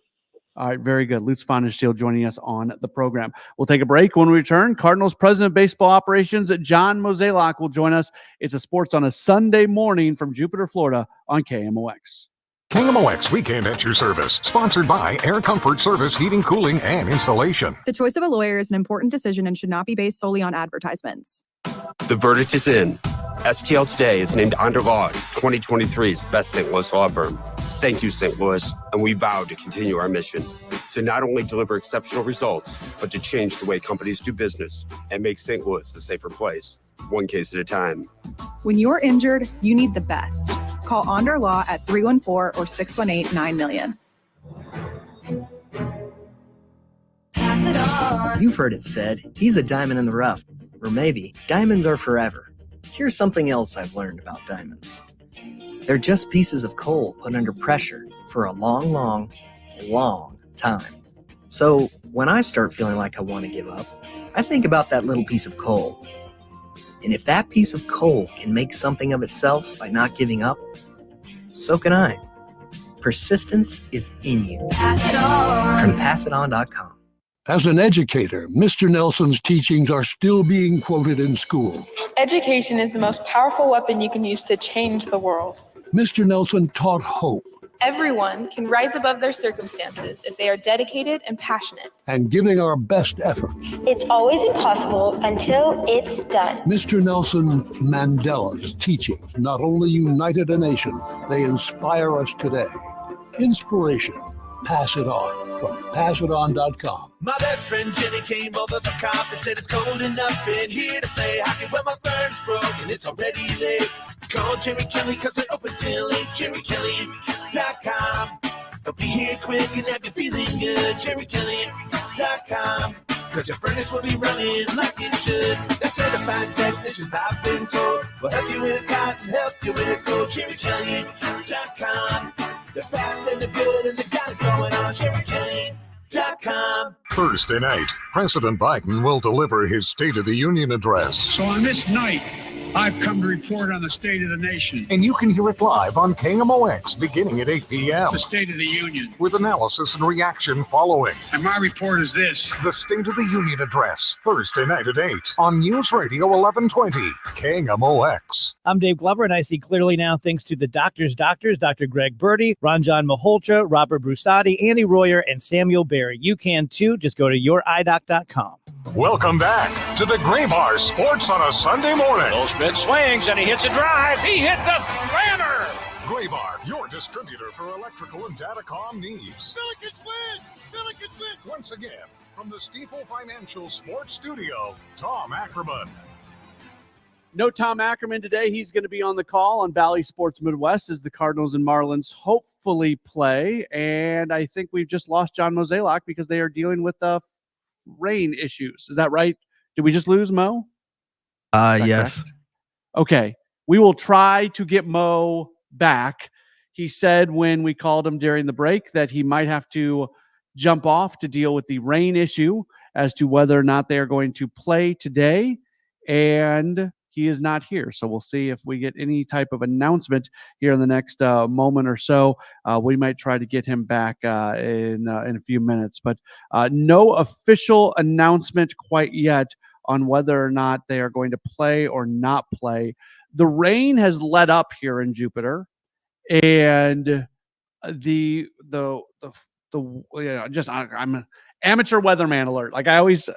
All right, very good. Lutz Pfannenstiel joining us on the program. We'll take a break. When we return, Cardinals President of Baseball Operations, John Mozeliak, will join us. It's a Sports on a Sunday morning from Jupiter, Florida on KMOX. KMOX Weekend at your service. Sponsored by Air Comfort Service Heating, Cooling, and Installation. The choice of a lawyer is an important decision and should not be based solely on advertisements. The verdict is in. STL Today is named under law 2023's best St. Louis law firm. Thank you, St. Louis, and we vow to continue our mission to not only deliver exceptional results, but to change the way companies do business and make St. Louis a safer place, one case at a time. When you're injured, you need the best. Call Onder Law at 314 or 618-9000000. You've heard it said, he's a diamond in the rough. Or maybe, diamonds are forever. Here's something else I've learned about diamonds. They're just pieces of coal put under pressure for a long, long, long time. So when I start feeling like I want to give up, I think about that little piece of coal. And if that piece of coal can make something of itself by not giving up, so can I. Persistence is in you. Pass it on. From PassItOn.com. As an educator, Mr. Nelson's teachings are still being quoted in schools. Education is the most powerful weapon you can use to change the world. Mr. Nelson taught hope. Everyone can rise above their circumstances if they are dedicated and passionate. And giving our best efforts. It's always impossible until it's done. Mr. Nelson Mandela's teachings not only united a nation, they inspire us today. Inspiration. Pass it on from passiton.com. My best friend Jenny came over for coffee, said it's cold enough in here to play hockey. Well, my furnace broke and it's already late. Call Jerry Kelly because they're open till 8. JerryKelly.com. They'll be here quick and have you feeling good. JerryKelly.com. Because your furnace will be running like it should. They're certified technicians, I've been told. Will help you when it's hot and help you when it's cold. JerryKelly.com. They're fast and they're good and they got it going on. JerryKelly.com. Thursday night, President Biden will deliver his State of the Union address. So on this night, I've come to report on the state of the nation. And you can hear it live on KMOX beginning at 8 p.m. The State of the Union. With analysis and reaction following. And my report is this. The State of the Union address, Thursday night at 8 on News Radio 1120, KMOX. I'm Dave Glover, and I see clearly now thanks to the doctors, Dr. Greg Birdie, Ranjan Malhotra, Robert Brusati, Andy Royer, and Samuel Barry. You can too. Just go to youridoc.com. Welcome back to the Gray Bar Sports on a Sunday morning. Goldschmidt swings and he hits a drive. He hits a slammer. Gray Bar, your distributor for electrical and datacom needs. Billikens win! Billikens win! Once again, from the Stifel Financial Sports Studio, Tom Ackerman. No Tom Ackerman today. He's going to be on the call on Bally Sports Midwest as the Cardinals and Marlins hopefully play. And I think we've just lost John Mozeliak because they are dealing with rain issues. Is that right? Did we just lose Mo? Yes. Correct? Okay. We will try to get Mo back. He said when we called him during the break that he might have to jump off to deal with the rain issue as to whether or not they are going to play today. And he is not here. So we'll see if we get any type of announcement here in the next moment or so. We might try to get him back in a few minutes, but no official announcement quite yet on whether or not they are going to play or not play. The rain has let up here in Jupiter, and I'm an amateur weatherman alert. Like I always.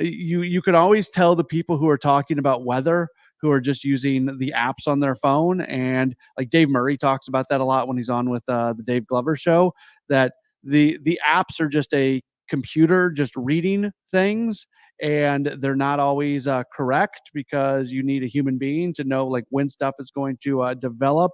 You can always tell the people who are talking about weather who are just using the apps on their phone. And like Dave Murray talks about that a lot when he's on with the Dave Glover show, that the apps are just a computer just reading things, and they're not always correct because you need a human being to know like when stuff is going to develop.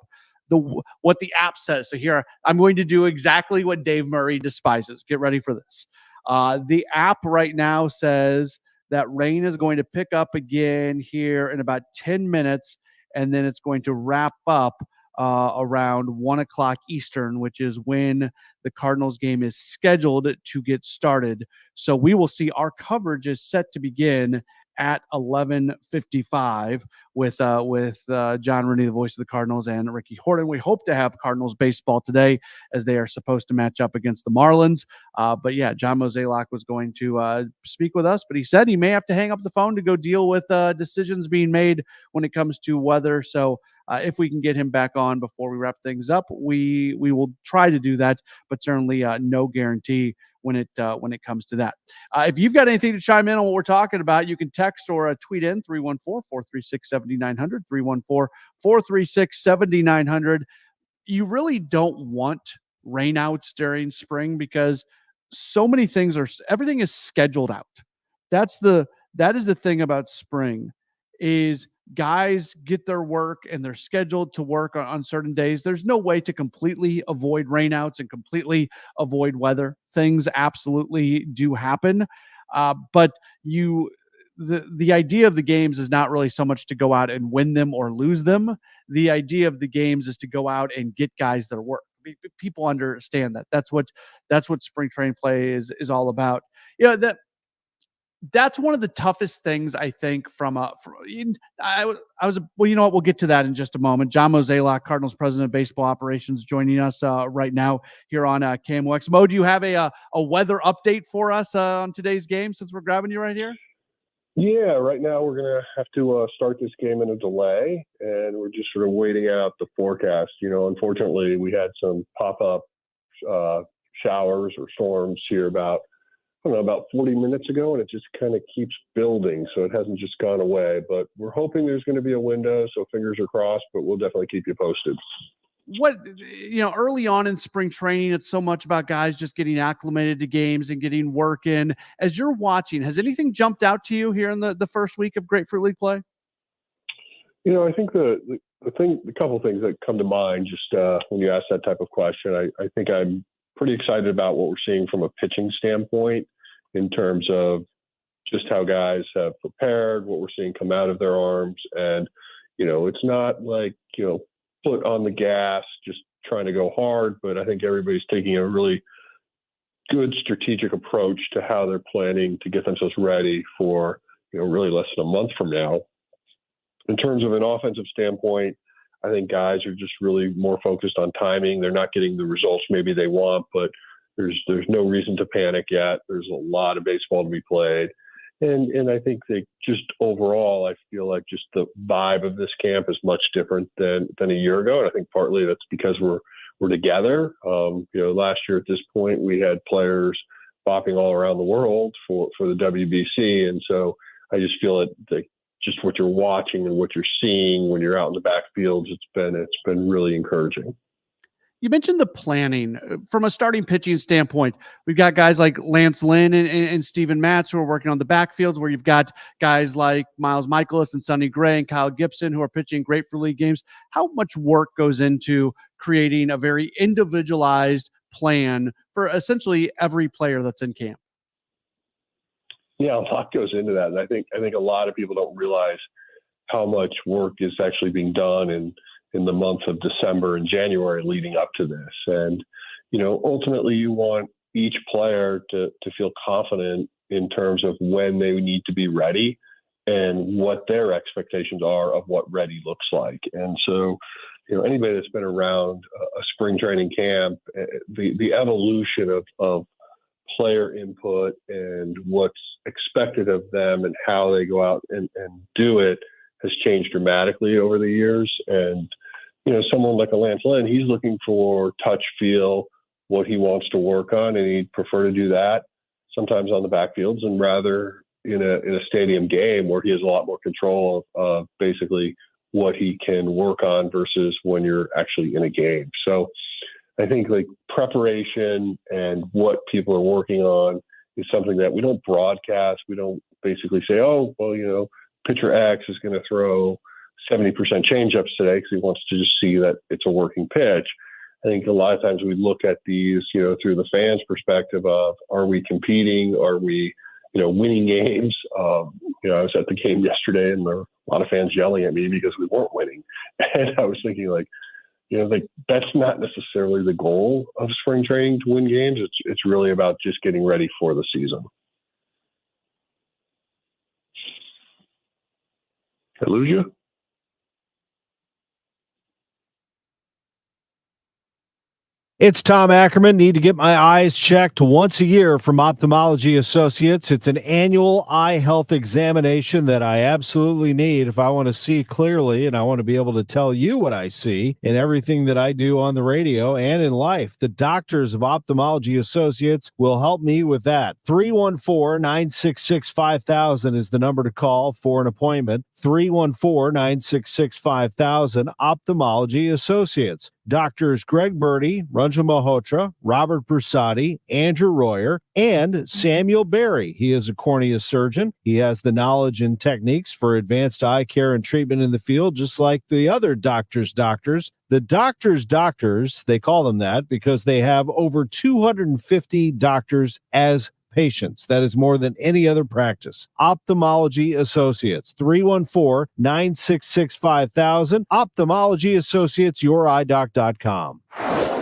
What the app says. So here, I'm going to do exactly what Dave Murray despises. Get ready for this. The app right now says that rain is going to pick up again here in about 10 minutes, and then it's going to wrap up around 1 o'clock Eastern, which is when the Cardinals game is scheduled to get started. So we will see our coverage is set to begin at 11:55 with John Rooney, the voice of the Cardinals, and Ricky Horton. We hope to have Cardinals baseball today as they are supposed to match up against the Marlins. But yeah, John Mozeliak was going to speak with us, but he said he may have to hang up the phone to go deal with decisions being made when it comes to weather. So if we can get him back on before we wrap things up, we will try to do that, but certainly no guarantee when it comes to that. If you've got anything to chime in on what we're talking about, you can text or tweet in 314-436-7900, 314-436-7900. You really don't want rainouts during spring because so many things everything is scheduled out. That is the thing about spring is guys get their work and they're scheduled to work on certain days. There's no way to completely avoid rainouts and completely avoid weather. Things absolutely do happen. But the idea of the games is not really so much to go out and win them or lose them. The idea of the games is to go out and get guys their work. People understand that. That's what spring training play is all about. That's one of the toughest things, I think, well, you know what? We'll get to that in just a moment. John Mozeliak, Cardinals president of baseball operations, joining us right now here on KMOX. Mo, do you have a weather update for us on today's game since we're grabbing you right here? Yeah, right now we're going to have to start this game in a delay, and we're just sort of waiting out the forecast. Unfortunately, we had some pop-up showers or storms here about 40 minutes ago, and it just kind of keeps building, so it hasn't just gone away. But we're hoping there's going to be a window, so fingers are crossed, but we'll definitely keep you posted. Early on in spring training, it's so much about guys just getting acclimated to games and getting work in. As you're watching, has anything jumped out to you here in the first week of Grapefruit League play? I think the couple of things that come to mind just when you ask that type of question, I think I'm pretty excited about what we're seeing from a pitching standpoint in terms of just how guys have prepared, what we're seeing come out of their arms. And, it's not like, foot on the gas, just trying to go hard, but I think everybody's taking a really good strategic approach to how they're planning to get themselves ready for, really less than a month from now. In terms of an offensive standpoint, I think guys are just really more focused on timing. They're not getting the results maybe they want, but there's no reason to panic yet. There's a lot of baseball to be played. And I think that just overall, I feel like just the vibe of this camp is much different than a year ago. And I think partly that's because we're together. Last year at this point, we had players bopping all around the world for the WBC. And so I just feel that just what you're watching and what you're seeing when you're out in the backfields, it's been really encouraging. You mentioned the planning from a starting pitching standpoint. We've got guys like Lance Lynn and Steven Matz who are working on the backfields, where you've got guys like Miles Michaelis and Sonny Gray and Kyle Gibson who are pitching Grapefruit League games. How much work goes into creating a very individualized plan for essentially every player that's in camp? Yeah, a lot goes into that. And I think a lot of people don't realize how much work is actually being done in the month of December and January leading up to this. And, ultimately you want each player to feel confident in terms of when they need to be ready and what their expectations are of what ready looks like. And so, anybody that's been around a spring training camp, the evolution of player input and what's expected of them and how they go out and do it has changed dramatically over the years. And, someone like a Lance Lynn, he's looking for touch, feel, what he wants to work on, and he'd prefer to do that sometimes on the backfields and rather in a stadium game where he has a lot more control of basically what he can work on versus when you're actually in a game. So I think like preparation and what people are working on is something that we don't broadcast. We don't basically say, oh, well, pitcher X is going to throw 70% changeups today because he wants to just see that it's a working pitch. I think a lot of times we look at these, through the fans' perspective of, are we competing? Are we, winning games? I was at the game yesterday and there were a lot of fans yelling at me because we weren't winning. And I was thinking that's not necessarily the goal of spring training to win games. It's really about just getting ready for the season. Did I lose you? It's Tom Ackerman. Need to get my eyes checked once a year from Ophthalmology Associates. It's an annual eye health examination that I absolutely need if I want to see clearly, and I want to be able to tell you what I see in everything that I do on the radio and in life. The doctors of Ophthalmology Associates will help me with that. 314-966-5000 is the number to call for an appointment. 314-966-5000, Ophthalmology Associates. Doctors Greg Birdie, Ranjan Malhotra, Robert Brusati, Andrew Royer, and Samuel Berry. He is a cornea surgeon. He has the knowledge and techniques for advanced eye care and treatment in the field, just like the other doctors. The doctors, they call them that because they have over 250 doctors as patients. That is more than any other practice. Ophthalmology Associates, 314-966-5000. Ophthalmology Associates, yourEyeDoc.com.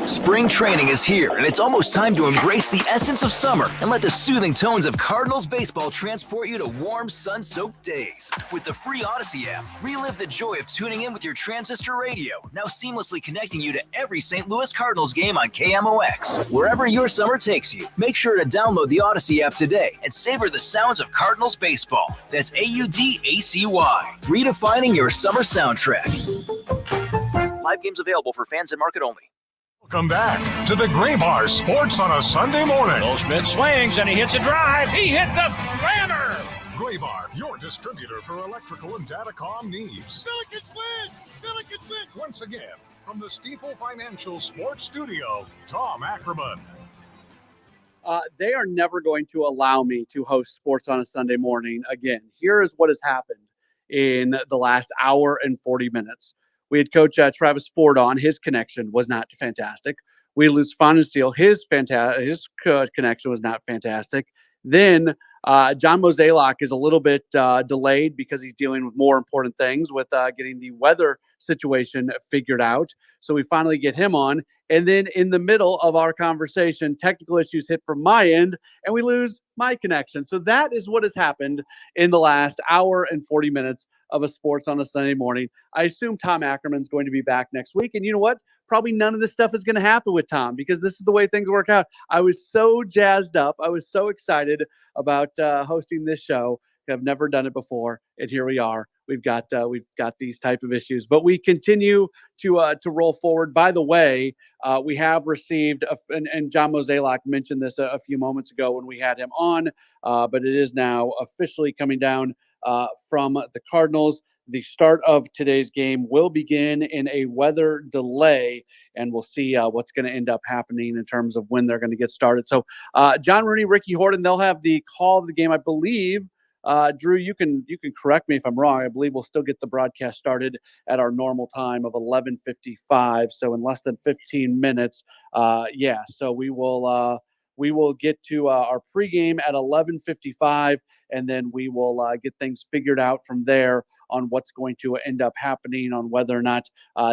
Spring training is here, and it's almost time to embrace the essence of summer and let the soothing tones of Cardinals baseball transport you to warm, sun-soaked days. With the free Odyssey app, relive the joy of tuning in with your transistor radio, now seamlessly connecting you to every St. Louis Cardinals game on KMOX. Wherever your summer takes you, make sure to download the Odyssey app today and savor the sounds of Cardinals baseball. That's AUDACY, redefining your summer soundtrack. Live games available for fans and market only. Welcome back to the Gray Bar Sports on a Sunday morning. Goldschmidt swings and he hits a drive. He hits a slammer. Gray Bar, your distributor for electrical and datacom needs. Billikens win! Billikens win! Once again, from the Stifel Financial Sports Studio, Tom Ackerman. They are never going to allow me to host Sports on a Sunday morning again. Here is what has happened in the last hour and 40 minutes. We had Coach Travis Ford on. His connection was not fantastic. We lose Fonensteel. His connection was not fantastic. Then John Mozeliak is a little bit delayed because he's dealing with more important things with getting the weather situation figured out. So we finally get him on. And then in the middle of our conversation, technical issues hit from my end, and we lose my connection. So that is what has happened in the last hour and 40 minutes of a Sports on a Sunday morning. I assume Tom Ackerman's going to be back next week. And you know what? Probably none of this stuff is going to happen with Tom because this is the way things work out. I was so jazzed up. I was so excited about hosting this show. I've never done it before, and here we are. We've got these type of issues, but we continue to roll forward. By the way, we have received, and John Mozeliak mentioned this a few moments ago when we had him on, but it is now officially coming down from the Cardinals. The start of today's game will begin in a weather delay, and we'll see what's going to end up happening in terms of when they're going to get started. So John Rooney, Ricky Horton, they'll have the call of the game, I believe. Drew, you can correct me if I'm wrong. I believe we'll still get the broadcast started at our normal time of 11:55. So in less than 15 minutes. So we will get to our pregame at 11:55, and then we will get things figured out from there on what's going to end up happening on whether or not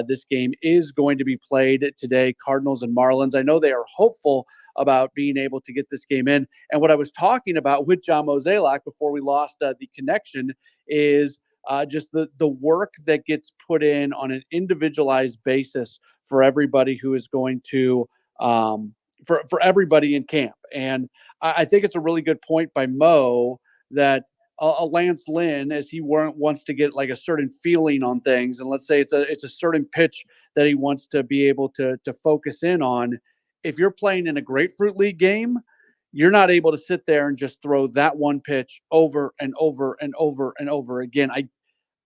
this game is going to be played today. Cardinals and Marlins. I know they are hopeful about being able to get this game in. And what I was talking about with John Mozeliak before we lost the connection is just the work that gets put in on an individualized basis for everybody who is going to for everybody in camp. And I think it's a really good point by Mo that a Lance Lynn, as he wants to get like a certain feeling on things, and let's say it's a certain pitch that he wants to be able to focus in on. If you're playing in a Grapefruit League game, you're not able to sit there and just throw that one pitch over and over and over and over again.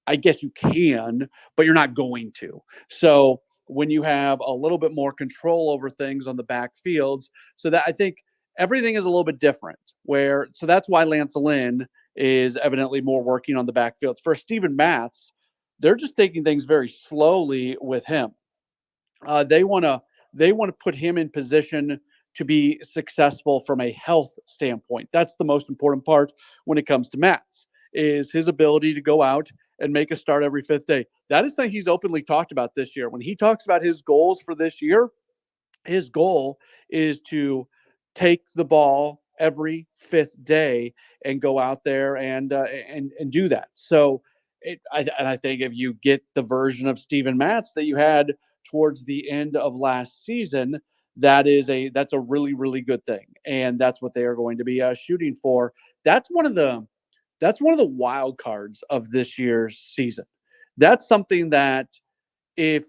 I guess you can, but you're not going to. So when you have a little bit more control over things on the backfields, so that I think everything is a little bit different. So that's why Lance Lynn is evidently more working on the backfields. For Steven Matz, they're just taking things very slowly with him. They want to put him in position to be successful from a health standpoint. That's the most important part when it comes to Matz, is his ability to go out and make a start every fifth day. That is something he's openly talked about this year. When he talks about his goals for this year, his goal is to take the ball every fifth day and go out there and do that. So I think if you get the version of Steven Matz that you had towards the end of last season, that's a really, really good thing. And that's what they are going to be shooting for. That's one of the wild cards of this year's season. That's something that if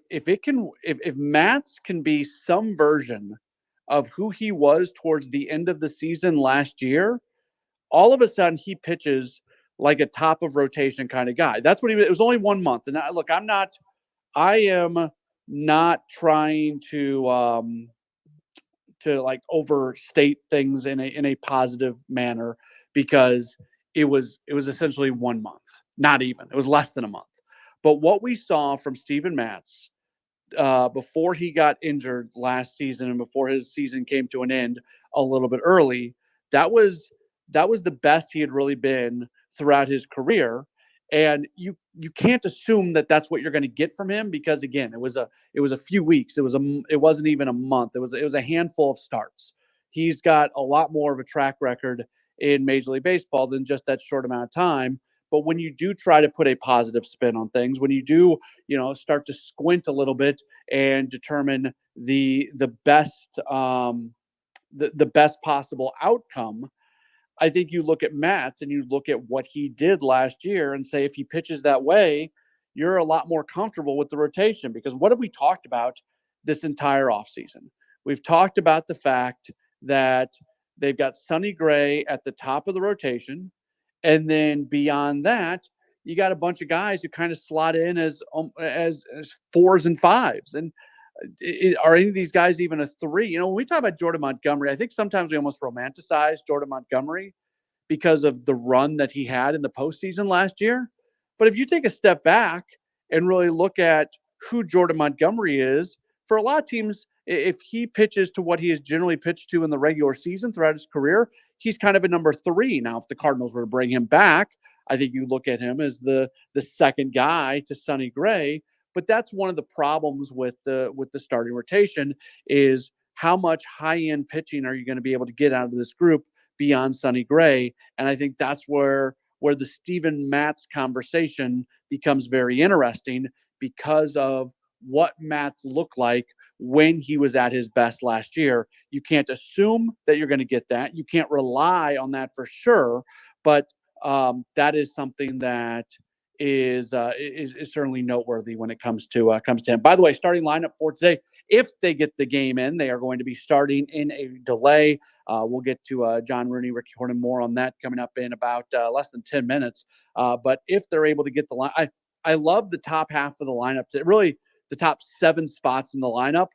Matz can be some version of who he was towards the end of the season last year, all of a sudden he pitches like a top of rotation kind of guy. That's what it was only 1 month. And I am not trying to like overstate things in a positive manner, because it was essentially 1 month, not even. It was less than a month. But what we saw from Steven Matz before he got injured last season and before his season came to an end a little bit early, that was the best he had really been throughout his career. And you can't assume that that's what you're going to get from him, because again, it was a few weeks. It wasn't even a month. It was a handful of starts. He's got a lot more of a track record in Major League Baseball than just that short amount of time. But when you do try to put a positive spin on things, when you do, start to squint a little bit and determine the best the best possible outcome, I think you look at Matt and you look at what he did last year and say, if he pitches that way, you're a lot more comfortable with the rotation. Because what have we talked about this entire offseason? We've talked about the fact that they've got Sonny Gray at the top of the rotation. And then beyond that, you got a bunch of guys who kind of slot in as fours and fives. And are any of these guys even a three? When we talk about Jordan Montgomery, I think sometimes we almost romanticize Jordan Montgomery because of the run that he had in the postseason last year. But if you take a step back and really look at who Jordan Montgomery is, for a lot of teams, if he pitches to what he has generally pitched to in the regular season throughout his career, he's kind of a number three. Now, if the Cardinals were to bring him back, I think you look at him as the second guy to Sonny Gray. But that's one of the problems with the starting rotation, is how much high-end pitching are you going to be able to get out of this group beyond Sonny Gray? And I think that's where the Steven Matz conversation becomes very interesting, because of what Matz looked like when he was at his best last year. You can't assume that you're going to get that. You can't rely on that for sure, but that is something that is certainly noteworthy when it comes to him. By the way, starting lineup for today, if they get the game in, they are going to be starting in a delay. We'll get to John Rooney, Ricky Horton, more on that coming up in about less than 10 minutes. But if they're able to get the line, I love the top half of the lineup. Really, the top 7 spots in the lineup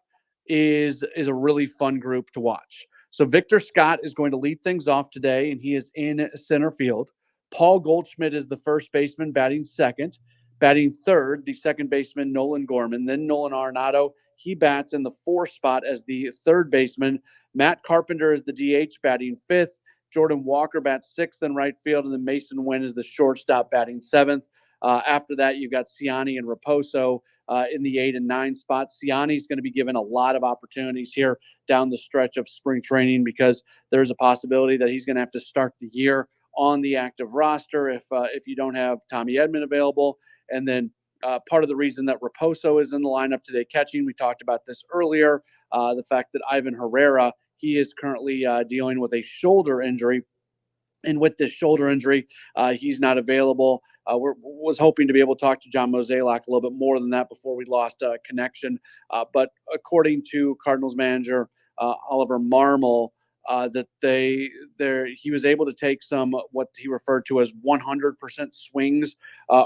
is a really fun group to watch. So Victor Scott is going to lead things off today, and he is in center field. Paul Goldschmidt is the first baseman, batting second. Batting third, the second baseman, Nolan Gorman. Then Nolan Arenado, he bats in the 4th spot as the third baseman. Matt Carpenter is the DH, batting 5th. Jordan Walker bats 6th in right field, and then Mason Wynn is the shortstop, batting 7th. After that, you've got Ciani and Raposo in the 8 and 9 spots. Ciani's going to be given a lot of opportunities here down the stretch of spring training, because there's a possibility that he's going to have to start the year on the active roster if you don't have Tommy Edman available. And then part of the reason that Raposo is in the lineup today catching, we talked about this earlier, the fact that Ivan Herrera, he is currently dealing with a shoulder injury. And with this shoulder injury, he's not available. Was hoping to be able to talk to John Mozeliak a little bit more than that before we lost connection. But according to Cardinals manager Oliver Marmol, that he was able to take some what he referred to as 100% swings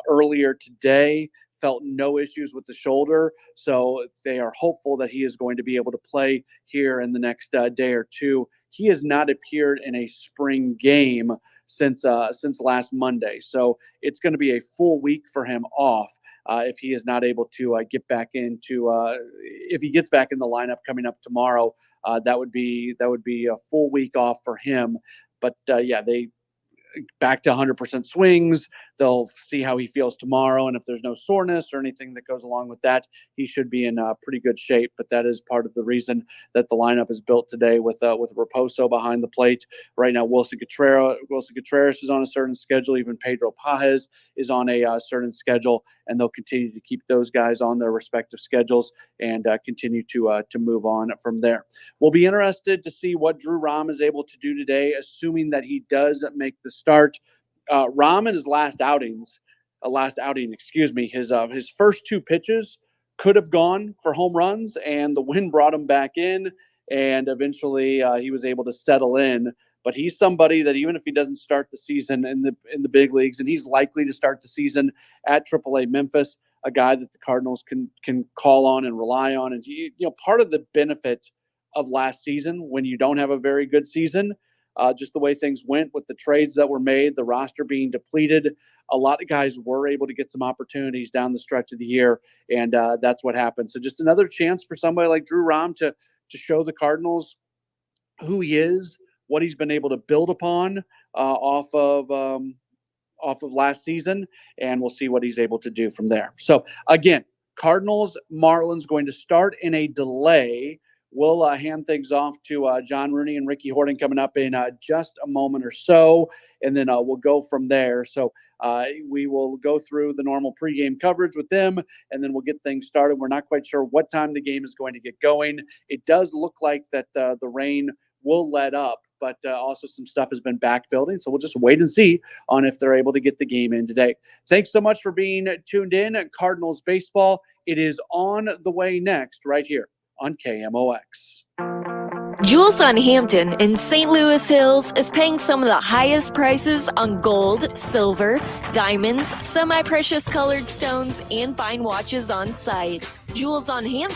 earlier today. Felt no issues with the shoulder, so they are hopeful that he is going to be able to play here in the next day or two. He has not appeared in a spring game since last Monday, so it's going to be a full week for him off if he is not able to get back into. If he gets back in the lineup coming up tomorrow, that would be a full week off for him. But they back to 100% swings. They'll see how he feels tomorrow, and if there's no soreness or anything that goes along with that, he should be in pretty good shape. But that is part of the reason that the lineup is built today with Raposo behind the plate. Right now, Wilson Contreras is on a certain schedule. Even Pedro Pajes is on a certain schedule, and they'll continue to keep those guys on their respective schedules and continue to move on from there. We'll be interested to see what Drew Rom is able to do today, assuming that he does make the start. Rom in his last outing, his first 2 pitches could have gone for home runs, and the wind brought him back in, and eventually he was able to settle in. But he's somebody that even if he doesn't start the season in the big leagues, and he's likely to start the season at AAA Memphis, a guy that the Cardinals can call on and rely on. And part of the benefit of last season, when you don't have a very good season, just the way things went with the trades that were made, the roster being depleted, a lot of guys were able to get some opportunities down the stretch of the year, and that's what happened. So just another chance for somebody like Drew Rom to show the Cardinals who he is, what he's been able to build upon off of off of last season, and we'll see what he's able to do from there. So again, Cardinals, Marlins going to start in a delay. We'll hand things off to John Rooney and Ricky Horton coming up in just a moment or so, and then we'll go from there. So we will go through the normal pregame coverage with them, and then we'll get things started. We're not quite sure what time the game is going to get going. It does look like that the rain will let up, but also some stuff has been back building. So we'll just wait and see on if they're able to get the game in today. Thanks so much for being tuned in at Cardinals Baseball. It is on the way next right here on KMOX. Jules on Hampton in St. Louis Hills is paying some of the highest prices on gold, silver, diamonds, semi-precious colored stones, and fine watches on site. Jules on Hampton